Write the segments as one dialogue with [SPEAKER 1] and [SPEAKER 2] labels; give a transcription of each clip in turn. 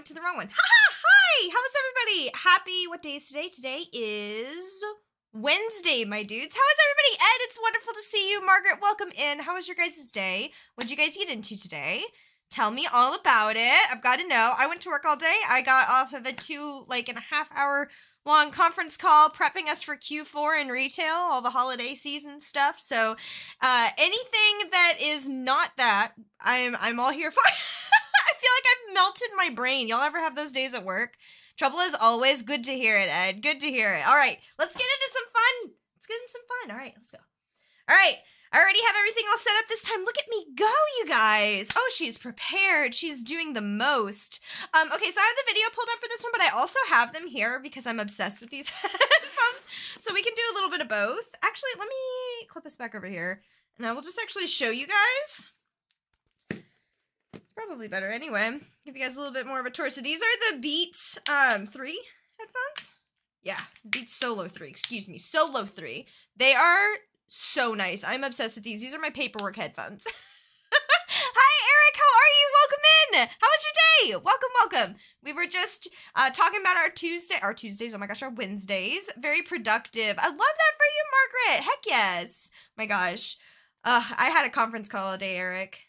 [SPEAKER 1] To the wrong one. Hi! How is everybody? Happy, what day is today? Today is Wednesday, my dudes. How is everybody? Ed, it's wonderful to see you. Margaret, welcome in. How was your guys' day? What'd you guys get into today? Tell me all about it. I've got to know. I went to work all day. I got off of a 2.5 hour long conference call prepping us for Q4 in retail, all the holiday season stuff. So anything that is not that, I'm all here for. I feel like I've melted my brain. Y'all ever have those days at work? Trouble is always. Good to hear it, Ed. Good to hear it. All right, let's get into some fun. All right, let's go. All right, I already have everything all set up this time. Look at me go, you guys. Oh, she's prepared. She's doing the most. Okay, so I have the video pulled up for this one, but I also have them here because I'm obsessed with these headphones. So we can do a little bit of both. Actually, let me clip us back over here, and I will just actually show you guys. It's probably better anyway. Give you guys a little bit more of a tour. So these are the Beats 3 headphones. Yeah, Beats Solo 3, excuse me, Solo 3. They are so nice. I'm obsessed with these. These are my paperwork headphones. Hi, Eric. How are you? Welcome in. How was your day? Welcome. We were just talking about our Tuesdays. Oh my gosh, our Wednesdays. Very productive. I love that for you, Margaret. Heck yes. My gosh. I had a conference call all day, Eric.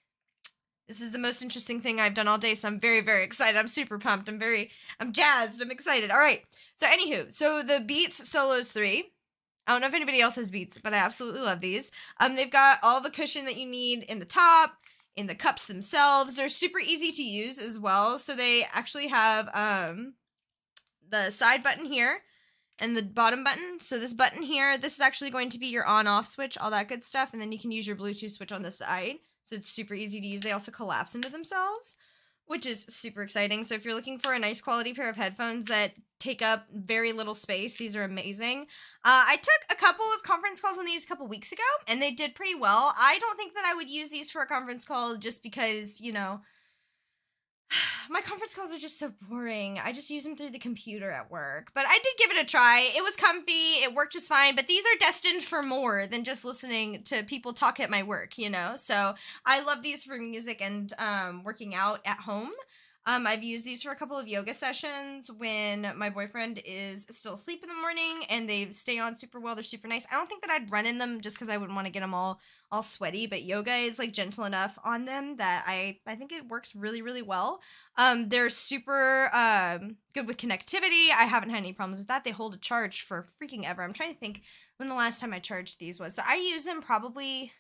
[SPEAKER 1] This is the most interesting thing I've done all day, so I'm very, very excited. I'm super pumped. I'm jazzed. I'm excited. All right. So anywho, so the Beats Solos 3. I don't know if anybody else has Beats, but I absolutely love these. They've got all the cushion that you need in the top, in the cups themselves. They're super easy to use as well. So they actually have the side button here and the bottom button. So this button here, this is actually going to be your on-off switch, all that good stuff. And then you can use your Bluetooth switch on the side. So it's super easy to use. They also collapse into themselves, which is super exciting. So if you're looking for a nice quality pair of headphones that take up very little space, these are amazing. I took a couple of conference calls on these a couple weeks ago, and they did pretty well. I don't think that I would use these for a conference call just because, you know, my conference calls are just so boring. I just use them through the computer at work. But I did give it a try. It was comfy. It worked just fine. But these are destined for more than just listening to people talk at my work, you know? So I love these for music and working out at home. I've used these for a couple of yoga sessions when my boyfriend is still asleep in the morning, and they stay on super well. They're super nice. I don't think that I'd run in them just because I wouldn't want to get them all sweaty, but yoga is like gentle enough on them that I think it works really, really well. They're super good with connectivity. I haven't had any problems with that. They hold a charge for freaking ever. I'm trying to think when the last time I charged these was. So I use them probably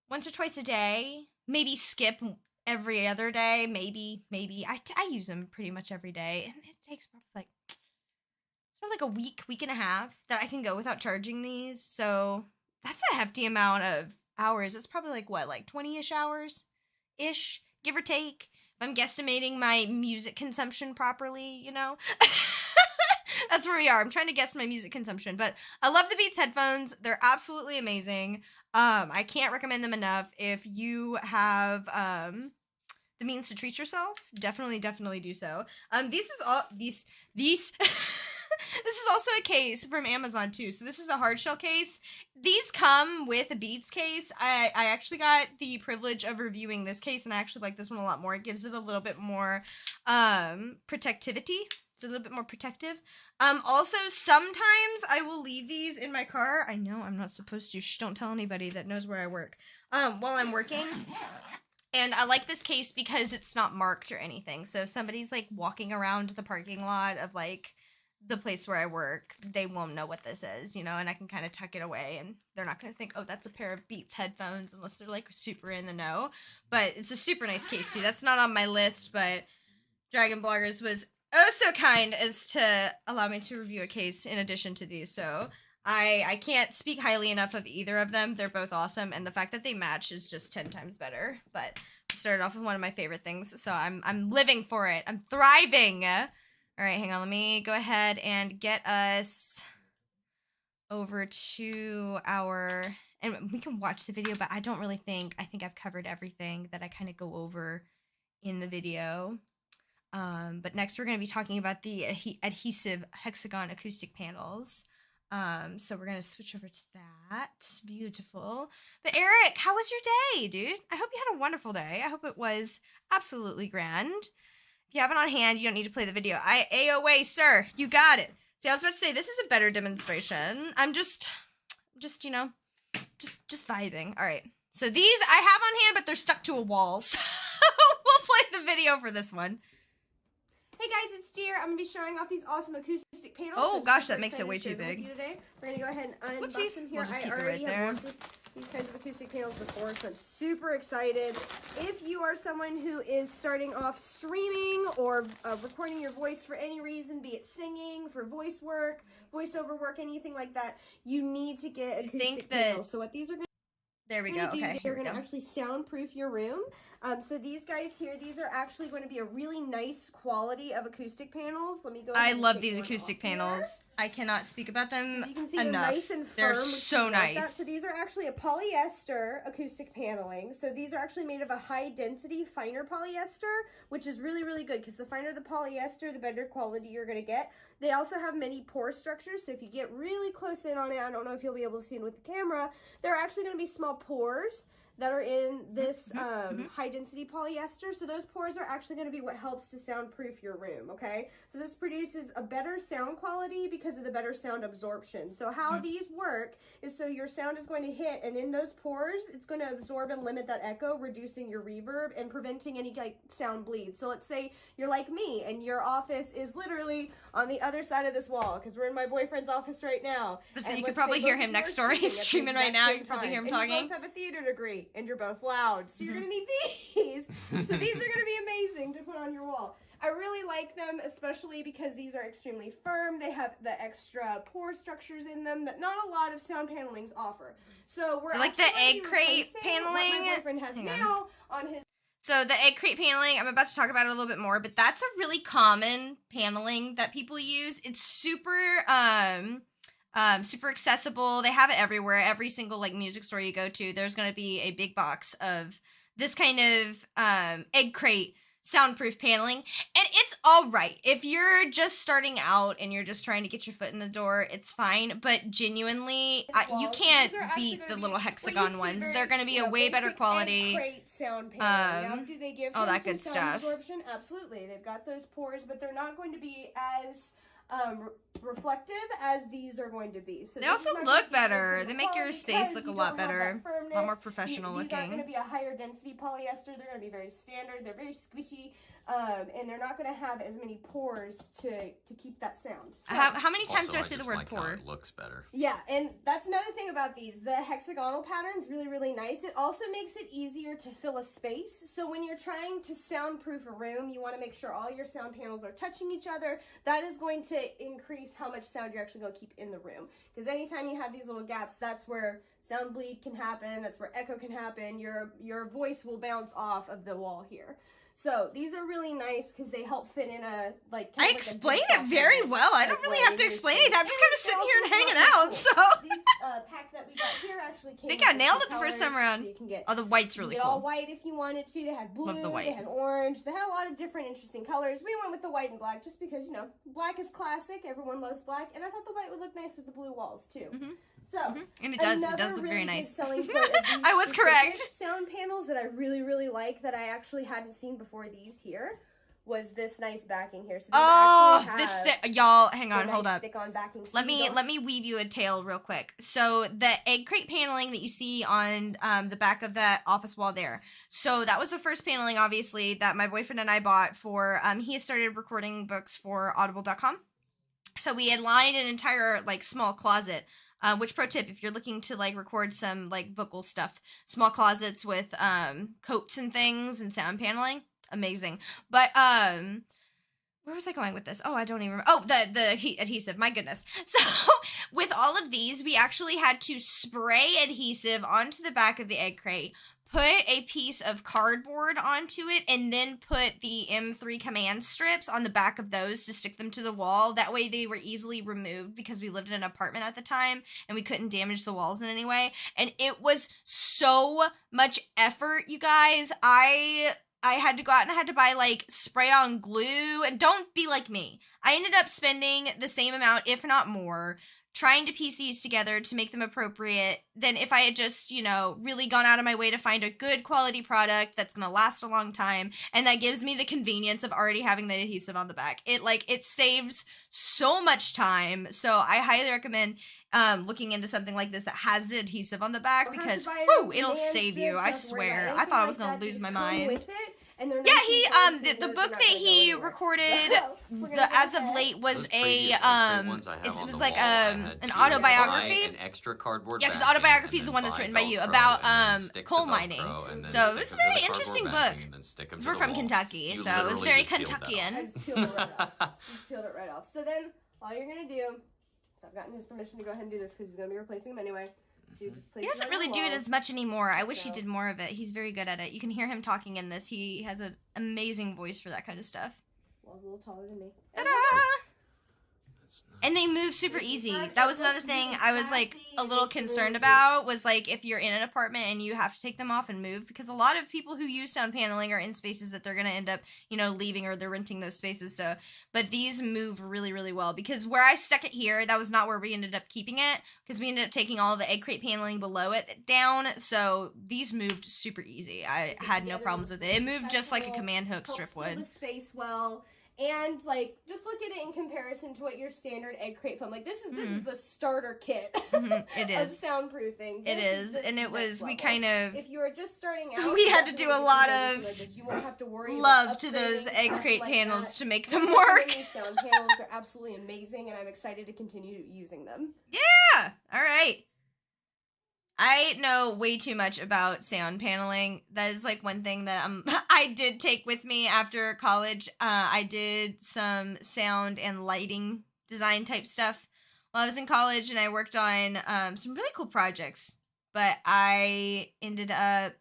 [SPEAKER 1] once or twice a day, maybe skip every other day, maybe. I use them pretty much every day, and it takes probably like a week and a half that I can go without charging these. So that's a hefty amount of hours. It's probably like what, like 20-ish hours ish, give or take. If I'm guesstimating my music consumption properly, you know. That's where we are. I'm trying to guess my music consumption, but I love the Beats headphones. They're absolutely amazing. I can't recommend them enough. If you have the means to treat yourself, definitely do so. These is all these this is also a case from Amazon too. So this is a hard shell case. These come with a Beats case. I actually got the privilege of reviewing this case, and I actually like this one a lot more. It gives it a little bit more protectivity. It's a little bit more protective. Also, sometimes I will leave these in my car. I know I'm not supposed to. Shh, don't tell anybody that knows where I work. While I'm working. And I like this case because it's not marked or anything. So if somebody's like walking around the parking lot of like the place where I work, they won't know what this is, you know, and I can kind of tuck it away and they're not going to think, oh, that's a pair of Beats headphones, unless they're like super in the know. But it's a super nice case too. That's not on my list, but Dragon Bloggers was oh so kind as to allow me to review a case in addition to these. So I can't speak highly enough of either of them. They're both awesome, and the fact that they match is just 10 times better. But I started off with one of my favorite things, so I'm living for it. I'm thriving. All right, hang on. Let me go ahead and get us over to our, and we can watch the video, but I think I've covered everything that I kind of go over in the video. But next we're going to be talking about the adhesive hexagon acoustic panels. So we're going to switch over to that. Beautiful. But Eric, how was your day, dude? I hope you had a wonderful day. I hope it was absolutely grand. If you have it on hand, you don't need to play the video. AOA, sir, you got it. See, I was about to say, this is a better demonstration. I'm just, you know, just vibing. All right. So these I have on hand, but they're stuck to a wall. So we'll play the video for this one. Hey guys, it's Deer. I'm going to be showing off these awesome acoustic panels. Oh gosh, that makes it way too big. We're going to go ahead and unbox them here.
[SPEAKER 2] We'll just keep it right there. Have worked with these kinds of acoustic panels before, so I'm super excited. If you are someone who is starting off streaming or recording your voice for any reason, be it singing, for voice work, voiceover work, anything like that, you need to get acoustic panels. So what these are going to
[SPEAKER 1] there we go. Okay.
[SPEAKER 2] They're going to actually soundproof your room. So these guys here, these are actually going to be a really nice quality of acoustic panels. Let me go ahead
[SPEAKER 1] I love these acoustic panels. Here. I cannot speak about them
[SPEAKER 2] so you can see
[SPEAKER 1] enough.
[SPEAKER 2] They're nice and firm.
[SPEAKER 1] They're so nice.
[SPEAKER 2] Like so these are actually a polyester acoustic paneling. So these are actually made of a high density, finer polyester, which is really, really good because the finer the polyester, the better quality you're going to get. They also have many pore structures. So if you get really close in on it, I don't know if you'll be able to see it with the camera, there are actually going to be small pores that are in this high density polyester. So those pores are actually going to be what helps to soundproof your room, okay? So this produces a better sound quality because of the better sound absorption. So how these work is so your sound is going to hit, and in those pores, it's going to absorb and limit that echo, reducing your reverb and preventing any like sound bleed. So let's say you're like me and your office is literally on the other side of this wall, because we're in my boyfriend's office right now.
[SPEAKER 1] So you could probably hear him next door. He's streaming right now. You can probably hear him talking.
[SPEAKER 2] You both have a theater degree, and you're both loud. So you're going to need these. So these are going to be amazing to put on your wall. I really like them, especially because these are extremely firm. They have the extra pore structures in them that not a lot of sound panelings offer. So we're
[SPEAKER 1] like the egg crate paneling.
[SPEAKER 2] What my boyfriend has now on his.
[SPEAKER 1] So the egg crate paneling, I'm about to talk about it a little bit more, but that's a really common paneling that people use. It's super super accessible. They have it everywhere. Every single like music store you go to, there's going to be a big box of this kind of egg crate soundproof paneling, and it's all right. If you're just starting out and you're just trying to get your foot in the door, it's fine, but genuinely you can't beat the little hexagon ones. They're going to be a way better quality.
[SPEAKER 2] Great sound paneling. Now, do they give
[SPEAKER 1] all that good stuff?
[SPEAKER 2] Absorption? Absolutely. They've got those pores, but they're not going to be as reflective as these are going to be. So
[SPEAKER 1] they also look better. They make your space look a lot better, a lot more professional looking.
[SPEAKER 2] These aren't going to be a higher density polyester. They're going to be very standard. They're very squishy, and they're not going to have as many pores to keep that sound. So,
[SPEAKER 1] how many times do I say the word pore?
[SPEAKER 3] How it looks better.
[SPEAKER 2] Yeah, and that's another thing about these. The hexagonal pattern's really, really nice. It also makes it easier to fill a space. So when you're trying to soundproof a room, you want to make sure all your sound panels are touching each other. That is going to increase how much sound you're actually going to keep in the room. Because anytime you have these little gaps, that's where sound bleed can happen. That's where echo can happen. Your voice will bounce off of the wall here. So these are really nice because they help fit in a
[SPEAKER 1] I explain it very well. I don't really have to explain it. I'm just kind of sitting here and hanging out.
[SPEAKER 2] Cool.
[SPEAKER 1] So
[SPEAKER 2] these pack that we got here actually came.
[SPEAKER 1] they got nailed it the
[SPEAKER 2] colors,
[SPEAKER 1] first time around.
[SPEAKER 2] So you can get,
[SPEAKER 1] the white's really
[SPEAKER 2] get
[SPEAKER 1] cool.
[SPEAKER 2] all white if you wanted to. They had blue.
[SPEAKER 1] Love the white.
[SPEAKER 2] They had orange. They had a lot of different interesting colors. We went with the white and black just because black is classic. Everyone loves black, and I thought the white would look nice with the blue walls too. So
[SPEAKER 1] and it does look
[SPEAKER 2] really
[SPEAKER 1] very nice.
[SPEAKER 2] Good selling point of these
[SPEAKER 1] I was correct.
[SPEAKER 2] Sound panels that I really, really like that I actually hadn't seen before these here was this nice backing here. So
[SPEAKER 1] y'all, hang on, hold up.
[SPEAKER 2] Stick-on backing. So
[SPEAKER 1] Let me weave you a tale real quick. So the egg crate paneling that you see on the back of that office wall there. So that was the first paneling, obviously, that my boyfriend and I bought for. He has started recording books for Audible.com. So we had lined an entire small closet. Which pro tip, if you're looking to record some vocal stuff, small closets with coats and things and sound paneling, amazing. But where was I going with this? Oh, I don't even remember. Oh, the adhesive, my goodness. So with all of these, we actually had to spray adhesive onto the back of the egg crate, put a piece of cardboard onto it, and then put the M3 command strips on the back of those to stick them to the wall. That way they were easily removed because we lived in an apartment at the time and we couldn't damage the walls in any way. And it was so much effort, you guys. I had to go out and I had to buy spray on glue, and don't be like me. I ended up spending the same amount, if not more, trying to piece these together to make them appropriate than if I had just, really gone out of my way to find a good quality product that's going to last a long time and that gives me the convenience of already having the adhesive on the back. It saves so much time. So I highly recommend looking into something like this that has the adhesive on the back because it'll save you. I swear. I thought I was going to lose my mind. Yeah, he the book that he recorded as of late was an autobiography.
[SPEAKER 3] An extra cardboard.
[SPEAKER 1] Yeah, because autobiography is the one that's written by you about coal mining. So it was a very interesting book. Because we're from Kentucky, so it was very Kentuckian.
[SPEAKER 2] I just peeled it right off. So then all you're gonna do, so I've gotten his permission to go ahead and do this because he's gonna be replacing him anyway. So you just place
[SPEAKER 1] he doesn't really do it as much anymore. I wish he did more of it. He's very good at it. You can hear him talking in this. He has an amazing voice for that kind of stuff.
[SPEAKER 2] Wall's a little taller than me.
[SPEAKER 1] Ta-da! And they move super easy. That was another thing I was a little concerned about was if you're in an apartment and you have to take them off and move, because a lot of people who use sound paneling are in spaces that they're going to end up, leaving, or they're renting those spaces. So, but these move really, really well, because where I stuck it here, that was not where we ended up keeping it, because we ended up taking all the egg crate paneling below it down. So these moved super easy. I had no problems with it. It moved just like a command hook strip would.
[SPEAKER 2] The space well. And just look at it in comparison to what your standard egg crate foam. This is the starter kit.
[SPEAKER 1] It is
[SPEAKER 2] of soundproofing.
[SPEAKER 1] It is, and it was. We kind of.
[SPEAKER 2] If you were just starting out,
[SPEAKER 1] we had to do a lot of
[SPEAKER 2] you won't have to worry
[SPEAKER 1] love to those egg crate panels to make them work.
[SPEAKER 2] These sound panels are absolutely amazing, and I'm excited to continue using them.
[SPEAKER 1] Yeah. All right. I know way too much about sound paneling. That is one thing that I did take with me after college. I did some sound and lighting design type stuff while I was in college, and I worked on some really cool projects. But I ended up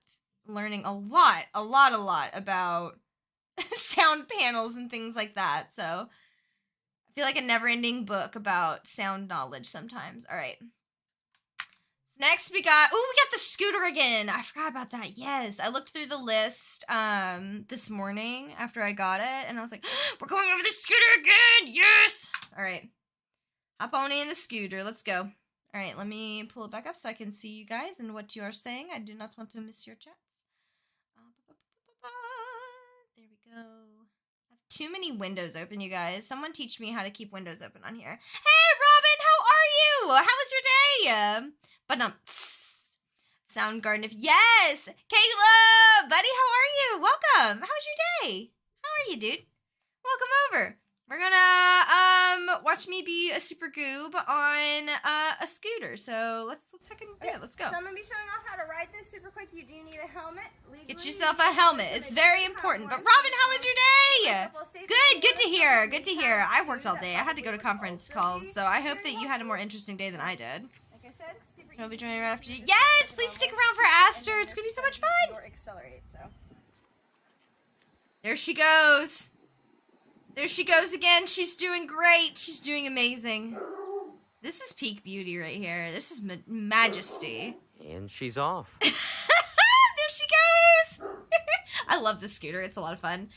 [SPEAKER 1] learning a lot about sound panels and things like that. So I feel like a never-ending book about sound knowledge sometimes. All right. Next we got the scooter again. I forgot about that. Yes, I looked through the list this morning after I got it, and I was like, we're going over the scooter again. Yes. All right, hop on in the scooter. Let's go. All right, let me pull it back up so I can see you guys and what you are saying. I do not want to miss your chats. There we go. I have too many windows open, you guys. Someone teach me how to keep windows open on here. Hey, Robin, how are you? How was your day? Soundgarden, yes. Caleb, buddy, how are you? Welcome. How was your day? How are you, dude? Welcome over. We're gonna watch me be a super goob on a scooter. So let's heck do it. Let's go.
[SPEAKER 2] So I'm gonna be showing off how to ride this super quick. You do need a helmet.
[SPEAKER 1] Get yourself a helmet. It's very important. But Robin, how was your day? Good to hear. Good to hear. I worked all day. I had to go to conference calls, so I hope that you had a more interesting day than I did.
[SPEAKER 2] Like I said,
[SPEAKER 1] I'll be joining right after you. Yes, please stick around for Aster. It's gonna be so much fun. There she goes. There she goes again. She's doing great. She's doing amazing. This is peak beauty right here. This is majesty.
[SPEAKER 3] And she's off.
[SPEAKER 1] There she goes. I love this scooter. It's a lot of fun.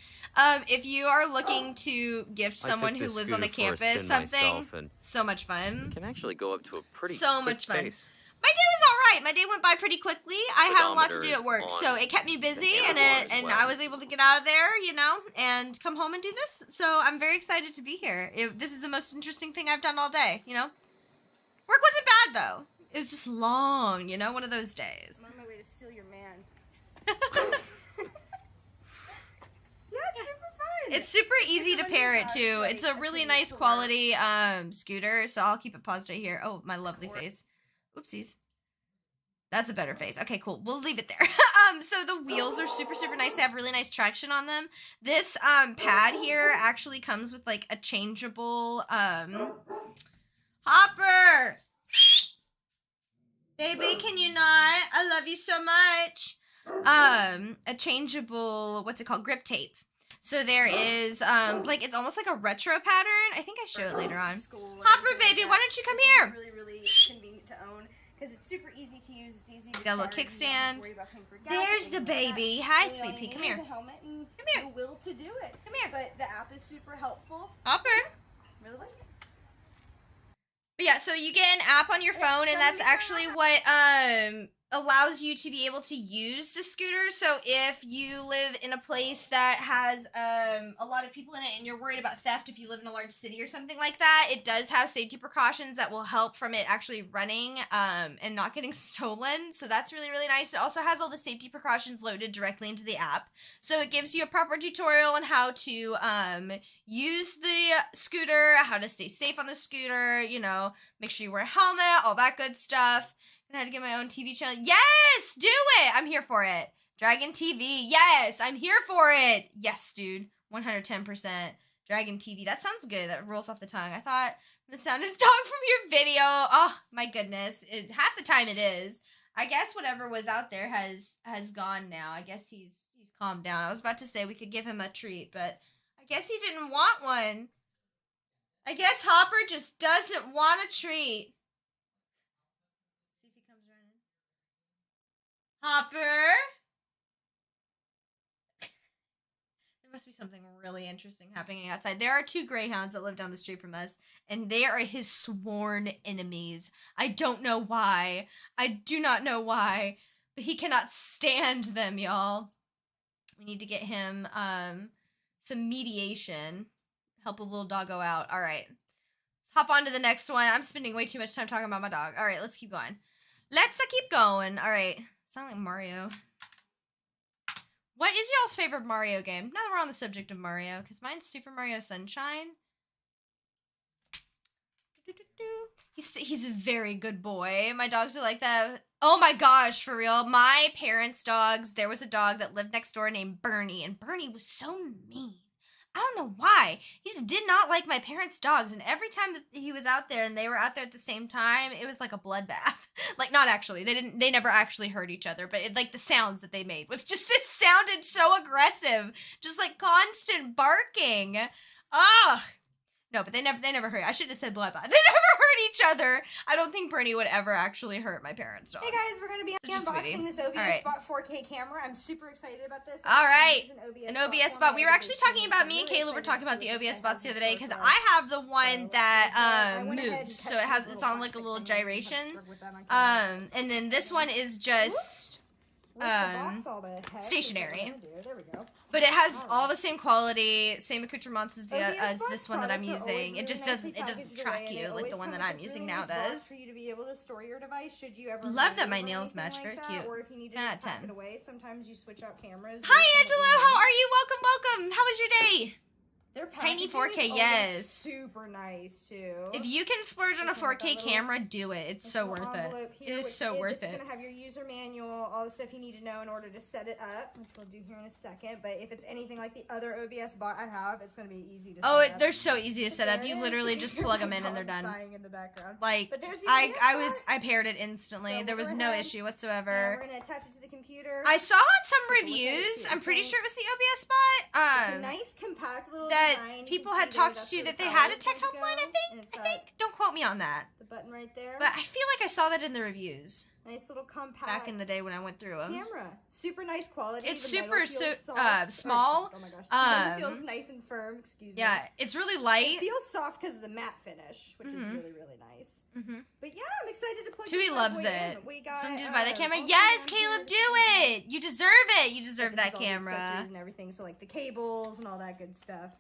[SPEAKER 1] If you are looking to gift someone who lives on the campus something, so much fun.
[SPEAKER 3] Can actually go up to a pretty
[SPEAKER 1] much fun.
[SPEAKER 3] pace.
[SPEAKER 1] My day was all right. My day went by pretty quickly. I had a lot to do at work, so it kept me busy, and I was able to get out of there, you know, and come home and do this. So I'm very excited to be here. This is the most interesting thing I've done all day, you know. Work wasn't bad though. It was just long, you know, one of those days.
[SPEAKER 2] I'm on my way to steal your man.
[SPEAKER 1] It's super easy to pair it too. It's a really nice quality scooter, so I'll keep it paused right here. Oh, my lovely face. Oopsies. That's a better face. Okay, cool. We'll leave it there. So the wheels are super, super nice. They have really nice traction on them. This pad here actually comes with like a changeable Hopper! Baby, can you not? I love you so much. A changeable, what's it called? Grip tape. So there is, like, it's almost like a retro pattern. I think I show it later on. Hopper, baby, why don't you come here?
[SPEAKER 2] Really, really convenient to own because it's super easy to use. It's easy.
[SPEAKER 1] It's got a little kickstand. There's the baby. Hi, sweet pea. Come here.
[SPEAKER 2] Come
[SPEAKER 1] here.
[SPEAKER 2] The will to do it.
[SPEAKER 1] Come here.
[SPEAKER 2] But the app is super helpful.
[SPEAKER 1] Hopper.
[SPEAKER 2] Really like it.
[SPEAKER 1] But yeah, so you get an app on your phone, and that's actually what allows you to be able to use the scooter. So if you live in a place that has a lot of people in it and you're worried about theft, if you live in a large city or something like that, it does have safety precautions that will help from it actually running and not getting stolen. So that's really, really nice. It also has all the safety precautions loaded directly into the app. So it gives you a proper tutorial on how to use the scooter, how to stay safe on the scooter, you know, make sure you wear a helmet, all that good stuff. I had to get my own TV channel. Yes, do it. I'm here for it. Dragon TV. Yes, I'm here for it. Yes, dude. 110%. Dragon TV. That sounds good. That rolls off the tongue. I thought the sounded dog from your video. Oh, my goodness. Half the time it is. I guess whatever was out there has gone now. I guess he's calmed down. I was about to say we could give him a treat, but I guess he didn't want one. I guess Hopper just doesn't want a treat. Hopper? There must be something really interesting happening outside. There are 2 greyhounds that live down the street from us, and they are his sworn enemies. I don't know why. I do not know why, but he cannot stand them, y'all. We need to get him some mediation. Help a little doggo out. All right. Let's hop on to the next one. I'm spending way too much time talking about my dog. All right, let's keep going. Let's keep going. All right. Sound like Mario. What is y'all's favorite Mario game? Now that we're on the subject of Mario, because mine's Super Mario Sunshine. He's a very good boy. My dogs are like that. Oh my gosh, for real. My parents' dogs, there was a dog that lived next door named Bernie, and Bernie was so mean. I don't know why. He just did not like my parents' dogs, and every time that he was out there and they were out there at the same time, it was like a bloodbath. Like, not actually. They never actually hurt each other, but like the sounds that they made was just, it sounded so aggressive. Just like constant barking. Ugh. No, but they never hurt. I should have said bloodbath. They never hurt each other. I don't think Bernie would ever actually hurt my parents' dog.
[SPEAKER 2] Hey guys, we're going to be unboxing this OBS Spot 4K camera. I'm super excited about this.
[SPEAKER 1] All right. An OBS Spot. We were actually talking about, me and Kayla were talking about the OBS Spots the other day, because I have the one that moves. So it's on like a little gyration. And then this one is just stationary.
[SPEAKER 2] There we go.
[SPEAKER 1] But it has all the same quality, same accoutrements as, as
[SPEAKER 2] OBS
[SPEAKER 1] this one that I'm
[SPEAKER 2] products are
[SPEAKER 1] using.
[SPEAKER 2] always
[SPEAKER 1] It just
[SPEAKER 2] really
[SPEAKER 1] doesn't
[SPEAKER 2] nicely packaged
[SPEAKER 1] track
[SPEAKER 2] away, and
[SPEAKER 1] you
[SPEAKER 2] they
[SPEAKER 1] like
[SPEAKER 2] always
[SPEAKER 1] the one
[SPEAKER 2] come
[SPEAKER 1] that
[SPEAKER 2] with
[SPEAKER 1] I'm
[SPEAKER 2] this
[SPEAKER 1] using
[SPEAKER 2] really
[SPEAKER 1] now
[SPEAKER 2] nice box
[SPEAKER 1] does.
[SPEAKER 2] for you to be able to store your device should you ever
[SPEAKER 1] Love that
[SPEAKER 2] move
[SPEAKER 1] my
[SPEAKER 2] or
[SPEAKER 1] nails
[SPEAKER 2] anything
[SPEAKER 1] match. Very
[SPEAKER 2] like
[SPEAKER 1] cute.
[SPEAKER 2] that, or if you need to
[SPEAKER 1] 10 out of
[SPEAKER 2] pack
[SPEAKER 1] 10.
[SPEAKER 2] it away. Sometimes you switch out cameras.
[SPEAKER 1] Hi, Angelo. How are you? Welcome, welcome. How was your day?
[SPEAKER 2] Their
[SPEAKER 1] Tiny
[SPEAKER 2] packaging
[SPEAKER 1] 4K,
[SPEAKER 2] is always
[SPEAKER 1] yes.
[SPEAKER 2] super nice too.
[SPEAKER 1] If you can splurge on a
[SPEAKER 2] Just like that
[SPEAKER 1] 4K
[SPEAKER 2] little-
[SPEAKER 1] camera, do it. It's so worth it.
[SPEAKER 2] envelope
[SPEAKER 1] It
[SPEAKER 2] here,
[SPEAKER 1] is
[SPEAKER 2] which
[SPEAKER 1] so worth
[SPEAKER 2] It's
[SPEAKER 1] it.
[SPEAKER 2] gonna have your user manual, all the stuff you need to know in order to set it up, which we'll do here in a second. But if it's anything like the other OBS bot I have, it's gonna be easy to
[SPEAKER 1] Oh,
[SPEAKER 2] set up.
[SPEAKER 1] they're so easy to
[SPEAKER 2] But
[SPEAKER 1] set up.
[SPEAKER 2] there
[SPEAKER 1] You
[SPEAKER 2] it is.
[SPEAKER 1] literally just plug them in and they're
[SPEAKER 2] Dog
[SPEAKER 1] done.
[SPEAKER 2] sighing in the background.
[SPEAKER 1] Like,
[SPEAKER 2] But there's the
[SPEAKER 1] I
[SPEAKER 2] OBS bot.
[SPEAKER 1] paired it instantly.
[SPEAKER 2] So
[SPEAKER 1] There
[SPEAKER 2] we'll
[SPEAKER 1] was
[SPEAKER 2] go
[SPEAKER 1] no
[SPEAKER 2] ahead.
[SPEAKER 1] issue
[SPEAKER 2] Yeah,
[SPEAKER 1] whatsoever.
[SPEAKER 2] we're gonna attach it to the computer.
[SPEAKER 1] I saw on some
[SPEAKER 2] Take a look at it,
[SPEAKER 1] reviews,
[SPEAKER 2] see
[SPEAKER 1] I'm
[SPEAKER 2] what
[SPEAKER 1] pretty
[SPEAKER 2] you
[SPEAKER 1] sure it was the OBS
[SPEAKER 2] It's
[SPEAKER 1] bot,
[SPEAKER 2] a nice compact little
[SPEAKER 1] that
[SPEAKER 2] design. You
[SPEAKER 1] people
[SPEAKER 2] can
[SPEAKER 1] had
[SPEAKER 2] see there,
[SPEAKER 1] talked
[SPEAKER 2] that's
[SPEAKER 1] to
[SPEAKER 2] where
[SPEAKER 1] that
[SPEAKER 2] the
[SPEAKER 1] they
[SPEAKER 2] power
[SPEAKER 1] had a
[SPEAKER 2] is
[SPEAKER 1] tech
[SPEAKER 2] going to
[SPEAKER 1] helpline,
[SPEAKER 2] go,
[SPEAKER 1] I think.
[SPEAKER 2] and it's
[SPEAKER 1] I
[SPEAKER 2] got
[SPEAKER 1] think. Don't quote me on that.
[SPEAKER 2] the button right there.
[SPEAKER 1] But I feel like I saw that in the reviews
[SPEAKER 2] Nice little compact.
[SPEAKER 1] back in the day when I went through them.
[SPEAKER 2] Camera. Super nice quality.
[SPEAKER 1] It's
[SPEAKER 2] The
[SPEAKER 1] super
[SPEAKER 2] metal feels
[SPEAKER 1] so-
[SPEAKER 2] soft.
[SPEAKER 1] small.
[SPEAKER 2] Oh my gosh. The metal
[SPEAKER 1] Um,
[SPEAKER 2] feels nice and firm. Excuse me.
[SPEAKER 1] Yeah, it's really
[SPEAKER 2] It
[SPEAKER 1] light.
[SPEAKER 2] feels soft because of the matte finish, which is
[SPEAKER 1] Mhm.
[SPEAKER 2] really, really nice.
[SPEAKER 1] Mm-hmm.
[SPEAKER 2] But yeah, I'm excited to plug
[SPEAKER 1] Tui
[SPEAKER 2] this bad
[SPEAKER 1] loves
[SPEAKER 2] boy
[SPEAKER 1] it.
[SPEAKER 2] in. We got,
[SPEAKER 1] Some dudes buy that camera.
[SPEAKER 2] also
[SPEAKER 1] Yes,
[SPEAKER 2] down
[SPEAKER 1] Caleb,
[SPEAKER 2] here,
[SPEAKER 1] do
[SPEAKER 2] this is
[SPEAKER 1] it. You deserve it. You deserve
[SPEAKER 2] this
[SPEAKER 1] that
[SPEAKER 2] is all the
[SPEAKER 1] camera.
[SPEAKER 2] accessories and everything. So like the cables and all that good stuff.